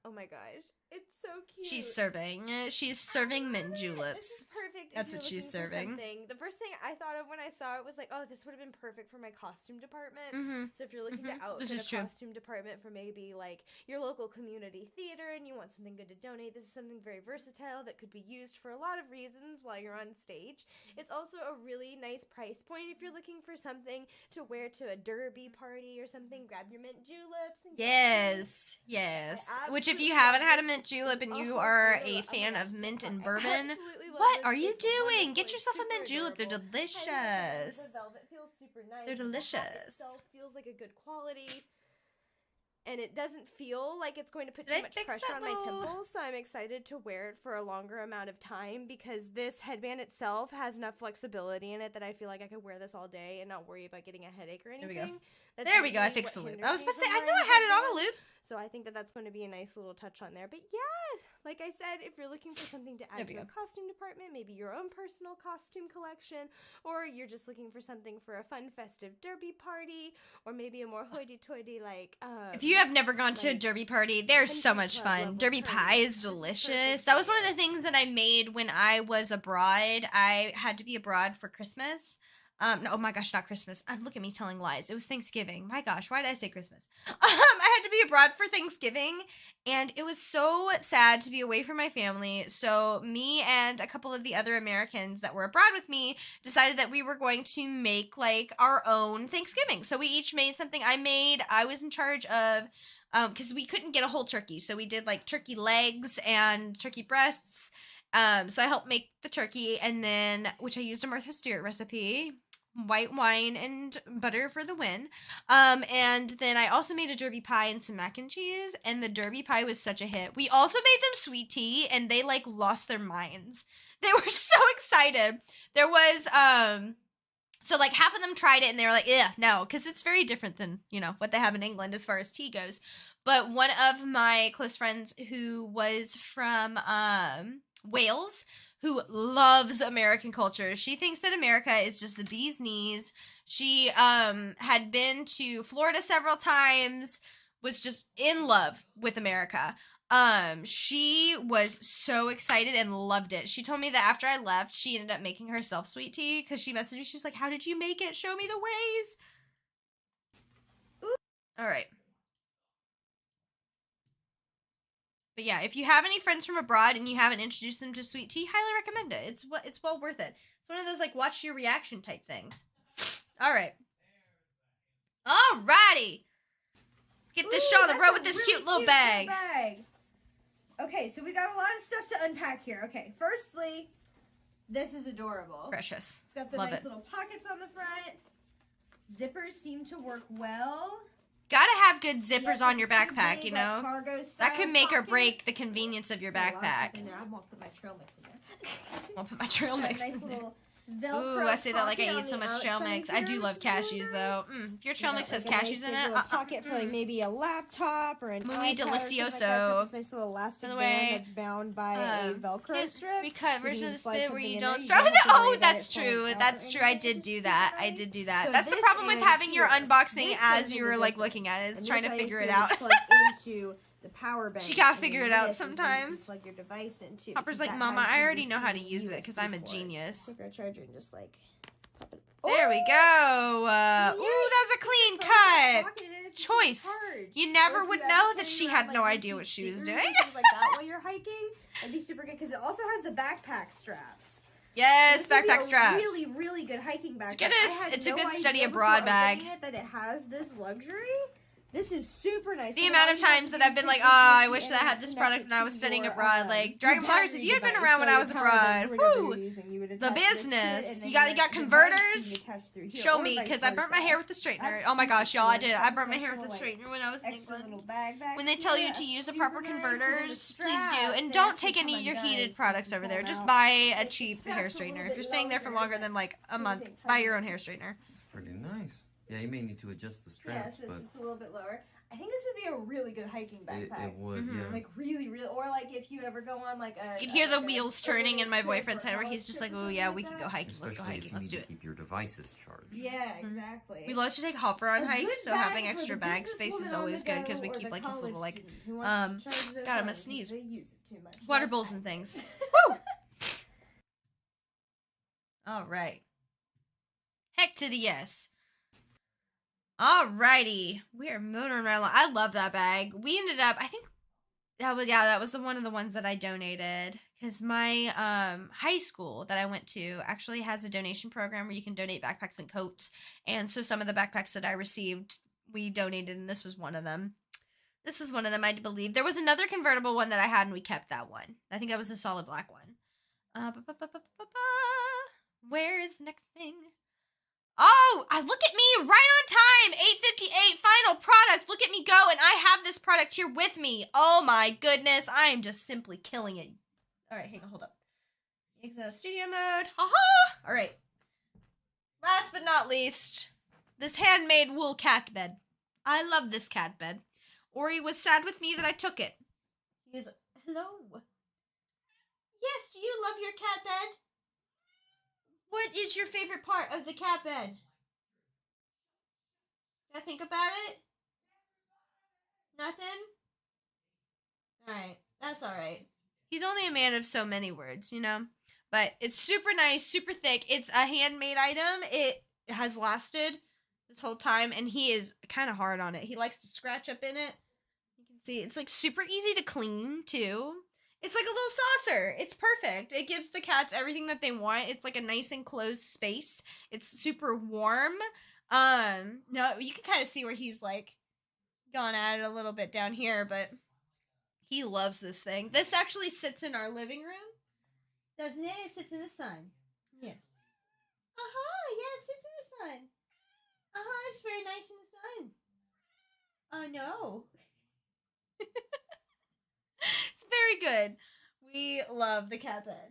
[SPEAKER 2] Oh my gosh, it's so cute.
[SPEAKER 1] She's serving. She's serving mint
[SPEAKER 2] This
[SPEAKER 1] juleps.
[SPEAKER 2] is perfect. if
[SPEAKER 1] That's
[SPEAKER 2] you're
[SPEAKER 1] what she's
[SPEAKER 2] looking for
[SPEAKER 1] serving.
[SPEAKER 2] something. The first thing I thought of when I saw it was like, oh, this would have been perfect for my costume department.
[SPEAKER 1] Mm-hmm.
[SPEAKER 2] So if you're looking
[SPEAKER 1] Mhm.
[SPEAKER 2] to outfit
[SPEAKER 1] This is
[SPEAKER 2] a
[SPEAKER 1] true.
[SPEAKER 2] costume department for maybe like your local community theater and you want something good to donate, this is something very versatile that could be used for a lot of reasons while you're on stage. It's also a really nice price point if you're looking for something to wear to a derby party or something. Grab your mint juleps. And
[SPEAKER 1] Yes.
[SPEAKER 2] I
[SPEAKER 1] Which, if
[SPEAKER 2] absolutely
[SPEAKER 1] you haven't
[SPEAKER 2] love
[SPEAKER 1] had a
[SPEAKER 2] this.
[SPEAKER 1] mint julep and you
[SPEAKER 2] Oh,
[SPEAKER 1] are
[SPEAKER 2] oh
[SPEAKER 1] a
[SPEAKER 2] my
[SPEAKER 1] fan
[SPEAKER 2] gosh,
[SPEAKER 1] of mint
[SPEAKER 2] I
[SPEAKER 1] and bourbon,
[SPEAKER 2] absolutely love
[SPEAKER 1] what
[SPEAKER 2] this.
[SPEAKER 1] are you
[SPEAKER 2] It's
[SPEAKER 1] doing?
[SPEAKER 2] wonderful.
[SPEAKER 1] Get
[SPEAKER 2] It's
[SPEAKER 1] yourself a
[SPEAKER 2] super
[SPEAKER 1] mint julep. They're
[SPEAKER 2] adorable.
[SPEAKER 1] delicious.
[SPEAKER 2] The velvet feels super nice.
[SPEAKER 1] They're
[SPEAKER 2] The hat
[SPEAKER 1] delicious.
[SPEAKER 2] itself feels like a good quality. And it doesn't feel like it's going to put
[SPEAKER 1] Did
[SPEAKER 2] too
[SPEAKER 1] I
[SPEAKER 2] much
[SPEAKER 1] fix
[SPEAKER 2] pressure
[SPEAKER 1] that
[SPEAKER 2] on my
[SPEAKER 1] little-
[SPEAKER 2] temples, so I'm excited to wear it for a longer amount of time because this headband itself has enough flexibility in it that I feel like I could wear this all day and not worry about getting a headache or
[SPEAKER 1] There
[SPEAKER 2] anything.
[SPEAKER 1] we go.
[SPEAKER 2] That's
[SPEAKER 1] There we go. I
[SPEAKER 2] usually
[SPEAKER 1] fixed the
[SPEAKER 2] what
[SPEAKER 1] loop.
[SPEAKER 2] hinders
[SPEAKER 1] I was
[SPEAKER 2] me
[SPEAKER 1] about to say,
[SPEAKER 2] from
[SPEAKER 1] I knew I
[SPEAKER 2] wearing
[SPEAKER 1] had it on a
[SPEAKER 2] headbands.
[SPEAKER 1] loop.
[SPEAKER 2] So I think that that's going to be a nice little touch on there. But yeah, like I said, if you're looking for something to
[SPEAKER 1] There
[SPEAKER 2] add
[SPEAKER 1] we
[SPEAKER 2] to a
[SPEAKER 1] go.
[SPEAKER 2] costume department, maybe your own personal costume collection, or you're just looking for something for a fun festive derby party, or maybe a more hoity-toity like
[SPEAKER 1] If you have never gone to a
[SPEAKER 2] like,
[SPEAKER 1] derby party, they're so
[SPEAKER 2] country
[SPEAKER 1] much
[SPEAKER 2] club
[SPEAKER 1] fun.
[SPEAKER 2] level
[SPEAKER 1] Derby
[SPEAKER 2] party,
[SPEAKER 1] pie is
[SPEAKER 2] this is
[SPEAKER 1] delicious.
[SPEAKER 2] perfect
[SPEAKER 1] That was one
[SPEAKER 2] for
[SPEAKER 1] of the things that I made when I was abroad. I had to be abroad for Christmas. No, oh my gosh, not Christmas. Look at me telling lies. It was Thanksgiving. My gosh, why did I say Christmas? I had to be abroad for Thanksgiving, and it was so sad to be away from my family. So me and a couple of the other Americans that were abroad with me decided that we were going to make like our own Thanksgiving. So we each made something. I was in charge of because we couldn't get a whole turkey, so we did like turkey legs and turkey breasts. So I helped make the turkey, and then which I used a Martha Stewart recipe. white wine and butter for the win. And then I also made a derby pie and some mac and cheese, and the derby pie was such a hit. We also made them sweet tea, and they like lost their minds. They were so excited. There was so like half of them tried it and they were like, "Yeah, no," because it's very different than, you know, what they have in England as far as tea goes. But one of my close friends who was from Wales, who loves American culture, she thinks that America is just the bee's knees. She had been to Florida several times, was just in love with America. She was so excited and loved it. She told me that after I left, she ended up making herself sweet tea because she messaged me. She was like, "How did you make it? Show me the ways." Ooh. All right. But yeah, if you have any friends from abroad and you haven't introduced them to sweet tea, highly recommend it. It's well worth it. It's one of those like watch your reaction type things. All right. Alrighty. Let's get this show on the road with this really cute little bag.
[SPEAKER 2] Okay, so we got a lot of stuff to unpack here. Okay, firstly, this is adorable.
[SPEAKER 1] Precious.
[SPEAKER 2] It's got the
[SPEAKER 1] Love
[SPEAKER 2] nice
[SPEAKER 1] it.
[SPEAKER 2] little pockets on the front. Zippers seem to work well.
[SPEAKER 1] Gotta have good zippers on your backpack,
[SPEAKER 2] big,
[SPEAKER 1] you know?
[SPEAKER 2] like, cargo
[SPEAKER 1] That could make or
[SPEAKER 2] pockets.
[SPEAKER 1] break the convenience of your backpack.
[SPEAKER 2] I won't put my trail mix in there.
[SPEAKER 1] I'll put my trail mix
[SPEAKER 2] nice
[SPEAKER 1] in there.
[SPEAKER 2] little Velcro
[SPEAKER 1] Ooh, I say that like I
[SPEAKER 2] pocket
[SPEAKER 1] eat
[SPEAKER 2] on
[SPEAKER 1] so
[SPEAKER 2] the
[SPEAKER 1] much trail
[SPEAKER 2] outside
[SPEAKER 1] mix. I
[SPEAKER 2] here,
[SPEAKER 1] do love
[SPEAKER 2] which is really
[SPEAKER 1] cashews,
[SPEAKER 2] nice.
[SPEAKER 1] though. If your trail
[SPEAKER 2] You
[SPEAKER 1] mix
[SPEAKER 2] got,
[SPEAKER 1] has
[SPEAKER 2] like, a
[SPEAKER 1] cashews
[SPEAKER 2] nice
[SPEAKER 1] in
[SPEAKER 2] big
[SPEAKER 1] it,
[SPEAKER 2] little pocket for like maybe a laptop or an
[SPEAKER 1] Muy
[SPEAKER 2] iPad or something like that. It's
[SPEAKER 1] delicioso.
[SPEAKER 2] got this nice little elastic
[SPEAKER 1] By the
[SPEAKER 2] band
[SPEAKER 1] way,
[SPEAKER 2] that's bound by a Velcro strip.
[SPEAKER 1] We cut
[SPEAKER 2] so you
[SPEAKER 1] version
[SPEAKER 2] can
[SPEAKER 1] of the
[SPEAKER 2] slide
[SPEAKER 1] spit where
[SPEAKER 2] something
[SPEAKER 1] you
[SPEAKER 2] in
[SPEAKER 1] don't
[SPEAKER 2] there. You
[SPEAKER 1] start with
[SPEAKER 2] don't have
[SPEAKER 1] it.
[SPEAKER 2] to worry
[SPEAKER 1] Oh,
[SPEAKER 2] about
[SPEAKER 1] that's
[SPEAKER 2] it falling
[SPEAKER 1] true.
[SPEAKER 2] out
[SPEAKER 1] That's
[SPEAKER 2] or
[SPEAKER 1] true. I
[SPEAKER 2] anything.
[SPEAKER 1] did
[SPEAKER 2] It's
[SPEAKER 1] do
[SPEAKER 2] super
[SPEAKER 1] that. I
[SPEAKER 2] nice.
[SPEAKER 1] did do that.
[SPEAKER 2] So
[SPEAKER 1] That's the
[SPEAKER 2] this
[SPEAKER 1] problem with
[SPEAKER 2] is
[SPEAKER 1] having your
[SPEAKER 2] here.
[SPEAKER 1] unboxing
[SPEAKER 2] This
[SPEAKER 1] as
[SPEAKER 2] goes
[SPEAKER 1] you
[SPEAKER 2] into
[SPEAKER 1] were like
[SPEAKER 2] this
[SPEAKER 1] looking at it. Is
[SPEAKER 2] And
[SPEAKER 1] trying to
[SPEAKER 2] this
[SPEAKER 1] figure
[SPEAKER 2] I
[SPEAKER 1] it
[SPEAKER 2] assume
[SPEAKER 1] out.
[SPEAKER 2] is plugged into the power bank.
[SPEAKER 1] She gotta
[SPEAKER 2] and
[SPEAKER 1] figure
[SPEAKER 2] then
[SPEAKER 1] it out
[SPEAKER 2] this is where you can
[SPEAKER 1] sometimes.
[SPEAKER 2] plug your device into.
[SPEAKER 1] Hopper's
[SPEAKER 2] because
[SPEAKER 1] like,
[SPEAKER 2] that
[SPEAKER 1] "Mama,
[SPEAKER 2] has
[SPEAKER 1] I
[SPEAKER 2] the
[SPEAKER 1] already know how to
[SPEAKER 2] receive
[SPEAKER 1] use it because I'm a
[SPEAKER 2] USB port.
[SPEAKER 1] genius."
[SPEAKER 2] Take our charger and just like pop it.
[SPEAKER 1] There we go. Ooh, that's a clean cut. Choice. You never would know that she had no idea what she was doing.
[SPEAKER 2] Things like that while you're hiking, that'd be super good because it also has the backpack straps.
[SPEAKER 1] Yes,
[SPEAKER 2] This would be
[SPEAKER 1] backpack
[SPEAKER 2] a
[SPEAKER 1] straps.
[SPEAKER 2] Really, really good hiking backpack.
[SPEAKER 1] It's a good
[SPEAKER 2] idea
[SPEAKER 1] study
[SPEAKER 2] before
[SPEAKER 1] abroad bag.
[SPEAKER 2] opening it that it has this luxury. This is super nice.
[SPEAKER 1] The
[SPEAKER 2] And
[SPEAKER 1] amount
[SPEAKER 2] all
[SPEAKER 1] of
[SPEAKER 2] you have
[SPEAKER 1] times
[SPEAKER 2] to
[SPEAKER 1] that
[SPEAKER 2] do
[SPEAKER 1] I've
[SPEAKER 2] is
[SPEAKER 1] been like,
[SPEAKER 2] take
[SPEAKER 1] "Oh,
[SPEAKER 2] this
[SPEAKER 1] I
[SPEAKER 2] USB
[SPEAKER 1] wish that I
[SPEAKER 2] and
[SPEAKER 1] had this
[SPEAKER 2] connect
[SPEAKER 1] product
[SPEAKER 2] it
[SPEAKER 1] when I
[SPEAKER 2] to
[SPEAKER 1] was studying
[SPEAKER 2] your,
[SPEAKER 1] abroad." Like
[SPEAKER 2] your
[SPEAKER 1] Dragon Ballers, if
[SPEAKER 2] battery
[SPEAKER 1] you had been
[SPEAKER 2] device.
[SPEAKER 1] around when
[SPEAKER 2] So
[SPEAKER 1] I
[SPEAKER 2] your
[SPEAKER 1] was
[SPEAKER 2] power bank,
[SPEAKER 1] abroad,
[SPEAKER 2] whatever
[SPEAKER 1] whoo,
[SPEAKER 2] you're using, you would
[SPEAKER 1] the
[SPEAKER 2] attach this to it,
[SPEAKER 1] business.
[SPEAKER 2] and then
[SPEAKER 1] You got
[SPEAKER 2] your device
[SPEAKER 1] converters.
[SPEAKER 2] can attach through here,
[SPEAKER 1] Show
[SPEAKER 2] or
[SPEAKER 1] me,
[SPEAKER 2] vice
[SPEAKER 1] because I burnt my
[SPEAKER 2] versa.
[SPEAKER 1] hair with the straightener.
[SPEAKER 2] That's
[SPEAKER 1] Oh my
[SPEAKER 2] super
[SPEAKER 1] gosh, y'all, I
[SPEAKER 2] cool.
[SPEAKER 1] did.
[SPEAKER 2] It's
[SPEAKER 1] I
[SPEAKER 2] got
[SPEAKER 1] burnt my
[SPEAKER 2] this
[SPEAKER 1] hair with
[SPEAKER 2] nice
[SPEAKER 1] the
[SPEAKER 2] little,
[SPEAKER 1] straightener when I was in
[SPEAKER 2] extra little
[SPEAKER 1] England.
[SPEAKER 2] bag back
[SPEAKER 1] When they tell you
[SPEAKER 2] here.
[SPEAKER 1] to use the
[SPEAKER 2] Super
[SPEAKER 1] proper
[SPEAKER 2] nice. And then the
[SPEAKER 1] converters, please do.
[SPEAKER 2] straps,
[SPEAKER 1] And
[SPEAKER 2] they
[SPEAKER 1] don't
[SPEAKER 2] actually
[SPEAKER 1] take any
[SPEAKER 2] come
[SPEAKER 1] of your
[SPEAKER 2] undone,
[SPEAKER 1] heated
[SPEAKER 2] so
[SPEAKER 1] products
[SPEAKER 2] you
[SPEAKER 1] over
[SPEAKER 2] can
[SPEAKER 1] there.
[SPEAKER 2] pull
[SPEAKER 1] Just
[SPEAKER 2] them
[SPEAKER 1] buy
[SPEAKER 2] out.
[SPEAKER 1] a
[SPEAKER 2] It's
[SPEAKER 1] cheap
[SPEAKER 2] strapped
[SPEAKER 1] hair
[SPEAKER 2] a little
[SPEAKER 1] straightener. If
[SPEAKER 2] bit
[SPEAKER 1] you're staying there for
[SPEAKER 2] longer,
[SPEAKER 1] longer than like a
[SPEAKER 2] but
[SPEAKER 1] month,
[SPEAKER 2] everything
[SPEAKER 1] buy
[SPEAKER 2] covers
[SPEAKER 1] your own
[SPEAKER 2] it.
[SPEAKER 1] hair straightener.
[SPEAKER 3] It's pretty nice. Yeah, you may need to adjust the
[SPEAKER 2] Yeah,
[SPEAKER 3] straps,
[SPEAKER 2] so
[SPEAKER 3] but
[SPEAKER 2] it's a little bit lower. I think this would be a really good hiking backpack.
[SPEAKER 3] it would,
[SPEAKER 1] Mhm.
[SPEAKER 3] yeah.
[SPEAKER 2] Like really, really, or like if you ever go on like a.
[SPEAKER 1] You can hear the
[SPEAKER 2] like
[SPEAKER 1] wheels
[SPEAKER 2] a
[SPEAKER 1] turning in my
[SPEAKER 2] trip or
[SPEAKER 1] boyfriend's head where he's just like,
[SPEAKER 2] college
[SPEAKER 1] "Oh
[SPEAKER 2] trip or
[SPEAKER 1] yeah,
[SPEAKER 2] something
[SPEAKER 1] we
[SPEAKER 2] like
[SPEAKER 1] can go
[SPEAKER 2] that.
[SPEAKER 1] hiking. Let's go
[SPEAKER 3] Especially
[SPEAKER 1] hiking.
[SPEAKER 3] if you
[SPEAKER 1] Let's
[SPEAKER 3] need
[SPEAKER 1] do
[SPEAKER 3] to
[SPEAKER 1] it."
[SPEAKER 3] keep your devices charged.
[SPEAKER 2] Yeah, exactly.
[SPEAKER 1] We love to take Hopper on
[SPEAKER 2] A
[SPEAKER 1] hikes,
[SPEAKER 2] good
[SPEAKER 1] so
[SPEAKER 2] bag
[SPEAKER 1] having
[SPEAKER 2] for
[SPEAKER 1] extra
[SPEAKER 2] the
[SPEAKER 1] bag space is
[SPEAKER 2] businesswoman on
[SPEAKER 1] always
[SPEAKER 2] the
[SPEAKER 1] good because
[SPEAKER 2] go
[SPEAKER 1] we
[SPEAKER 2] or
[SPEAKER 1] keep
[SPEAKER 2] the
[SPEAKER 1] like his
[SPEAKER 2] college
[SPEAKER 1] little like
[SPEAKER 2] student who wants to charge their
[SPEAKER 1] God, I'm a
[SPEAKER 2] phone
[SPEAKER 1] sneeze.
[SPEAKER 2] because They use it too much.
[SPEAKER 1] water
[SPEAKER 2] Like
[SPEAKER 1] bowls
[SPEAKER 2] I
[SPEAKER 1] and
[SPEAKER 2] do.
[SPEAKER 1] things. Woo! All right. Heck to the yes. Alrighty, we are motoring right along. I love that bag. We ended up, I think that was one of the ones that I donated because my high school that I went to actually has a donation program where you can donate backpacks and coats, and so some of the backpacks that I received we donated, and this was one of them. I believe. There was another convertible one that I had, and we kept that one. I think that was a solid black one. Where is the next thing? Oh, look at me, right on time, 8:58, final product. Look at me go, and I have this product here with me. Oh my goodness, I am just simply killing it. All right, hang on, hold up. Exit out of studio mode. Ha-ha! All right. Last but not least, this handmade wool cat bed. I love this cat bed. Ori was sad with me that I took it. He is, hello. Yes, do you love your cat bed? What is your favorite part of the cat bed? Gotta think about it? Nothing? Alright, that's alright. He's only a man of so many words, you know? But it's super nice, super thick. It's a handmade item. It has lasted this whole time, and he is kind of hard on it. He likes to scratch up in it. You can see it's like super easy to clean, too. It's like a little saucer. It's perfect. It gives the cats everything that they want. It's like a nice enclosed space. It's super warm. No, you can kind of see where he's like gone at it a little bit down here, but he loves this thing. This actually sits in our living room, doesn't it? It sits in the sun. Yeah. Yeah, it sits in the sun. It's very nice in the sun. I know. It's very good. We love the cat bed.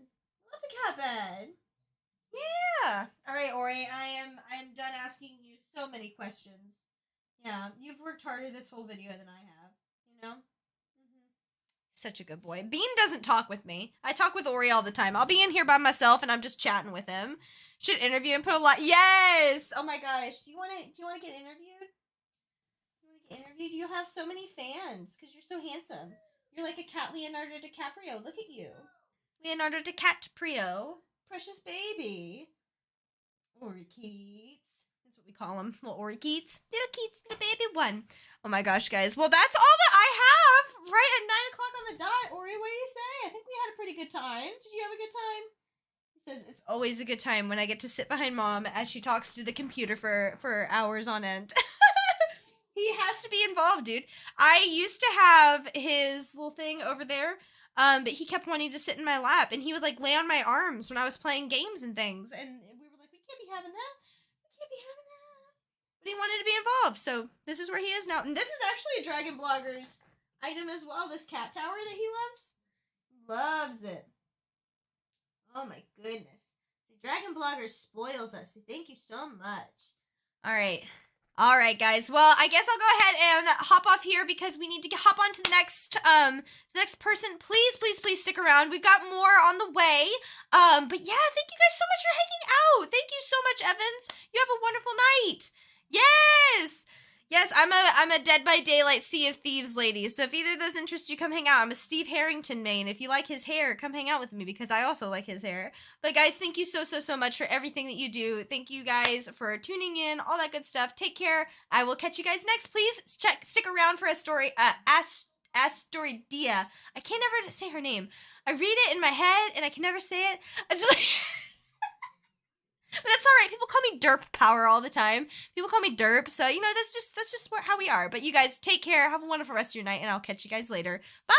[SPEAKER 1] Love the cat bed. Yeah. All right, Ori. I am done asking you so many questions. Yeah, you've worked harder this whole video than I have. You know. Such a good boy. Bean doesn't talk with me. I talk with Ori all the time. I'll be in here by myself and I'm just chatting with him. Should interview and put a lot. Yes. Oh my gosh. Do you want to get interviewed? You want to get interviewed? You'll have so many fans because you're so handsome. You're like a cat Leonardo DiCaprio. Look at you. Leonardo DiCaprio. Precious baby. Ori Keats. That's what we call him. Little Ori Keats. Little Keats, little baby one. Oh my gosh, guys. Well, that's all that I have right at 9 o'clock on the dot. Ori, what do you say? I think we had a pretty good time. Did you have a good time? He says, it's always a good time when I get to sit behind Mom as she talks to the computer for hours on end. He has to be involved, dude. I used to have his little thing over there, but he kept wanting to sit in my lap, and he would, like, lay on my arms when I was playing games and things, and we were like, we can't be having that. We can't be having that. But he wanted to be involved, so this is where he is now. And this is actually a Dragon Blogger's item as well, this cat tower that he loves. Loves it. Oh my goodness. See, Dragon Blogger spoils us. Thank you so much. All right, guys. Well, I guess I'll go ahead and hop off here because we need to hop on to the next person. Please stick around. We've got more on the way. But yeah, thank you guys so much for hanging out. Thank you so much, Evans. You have a wonderful night. Yes, I'm a Dead by Daylight Sea of Thieves lady. So if either of those interest you, come hang out. I'm a Steve Harrington main. If you like his hair, come hang out with me because I also like his hair. But guys, thank you so much for everything that you do. Thank you guys for tuning in, all that good stuff. Take care. I will catch you guys next. Please stick around for Asteroidea. I can't ever say her name. I read it in my head and I can never say it. But that's all right. People call me Deerpwr all the time. People call me Derp. So, you know, that's just how we are. But you guys take care. Have a wonderful rest of your night, and I'll catch you guys later. Bye!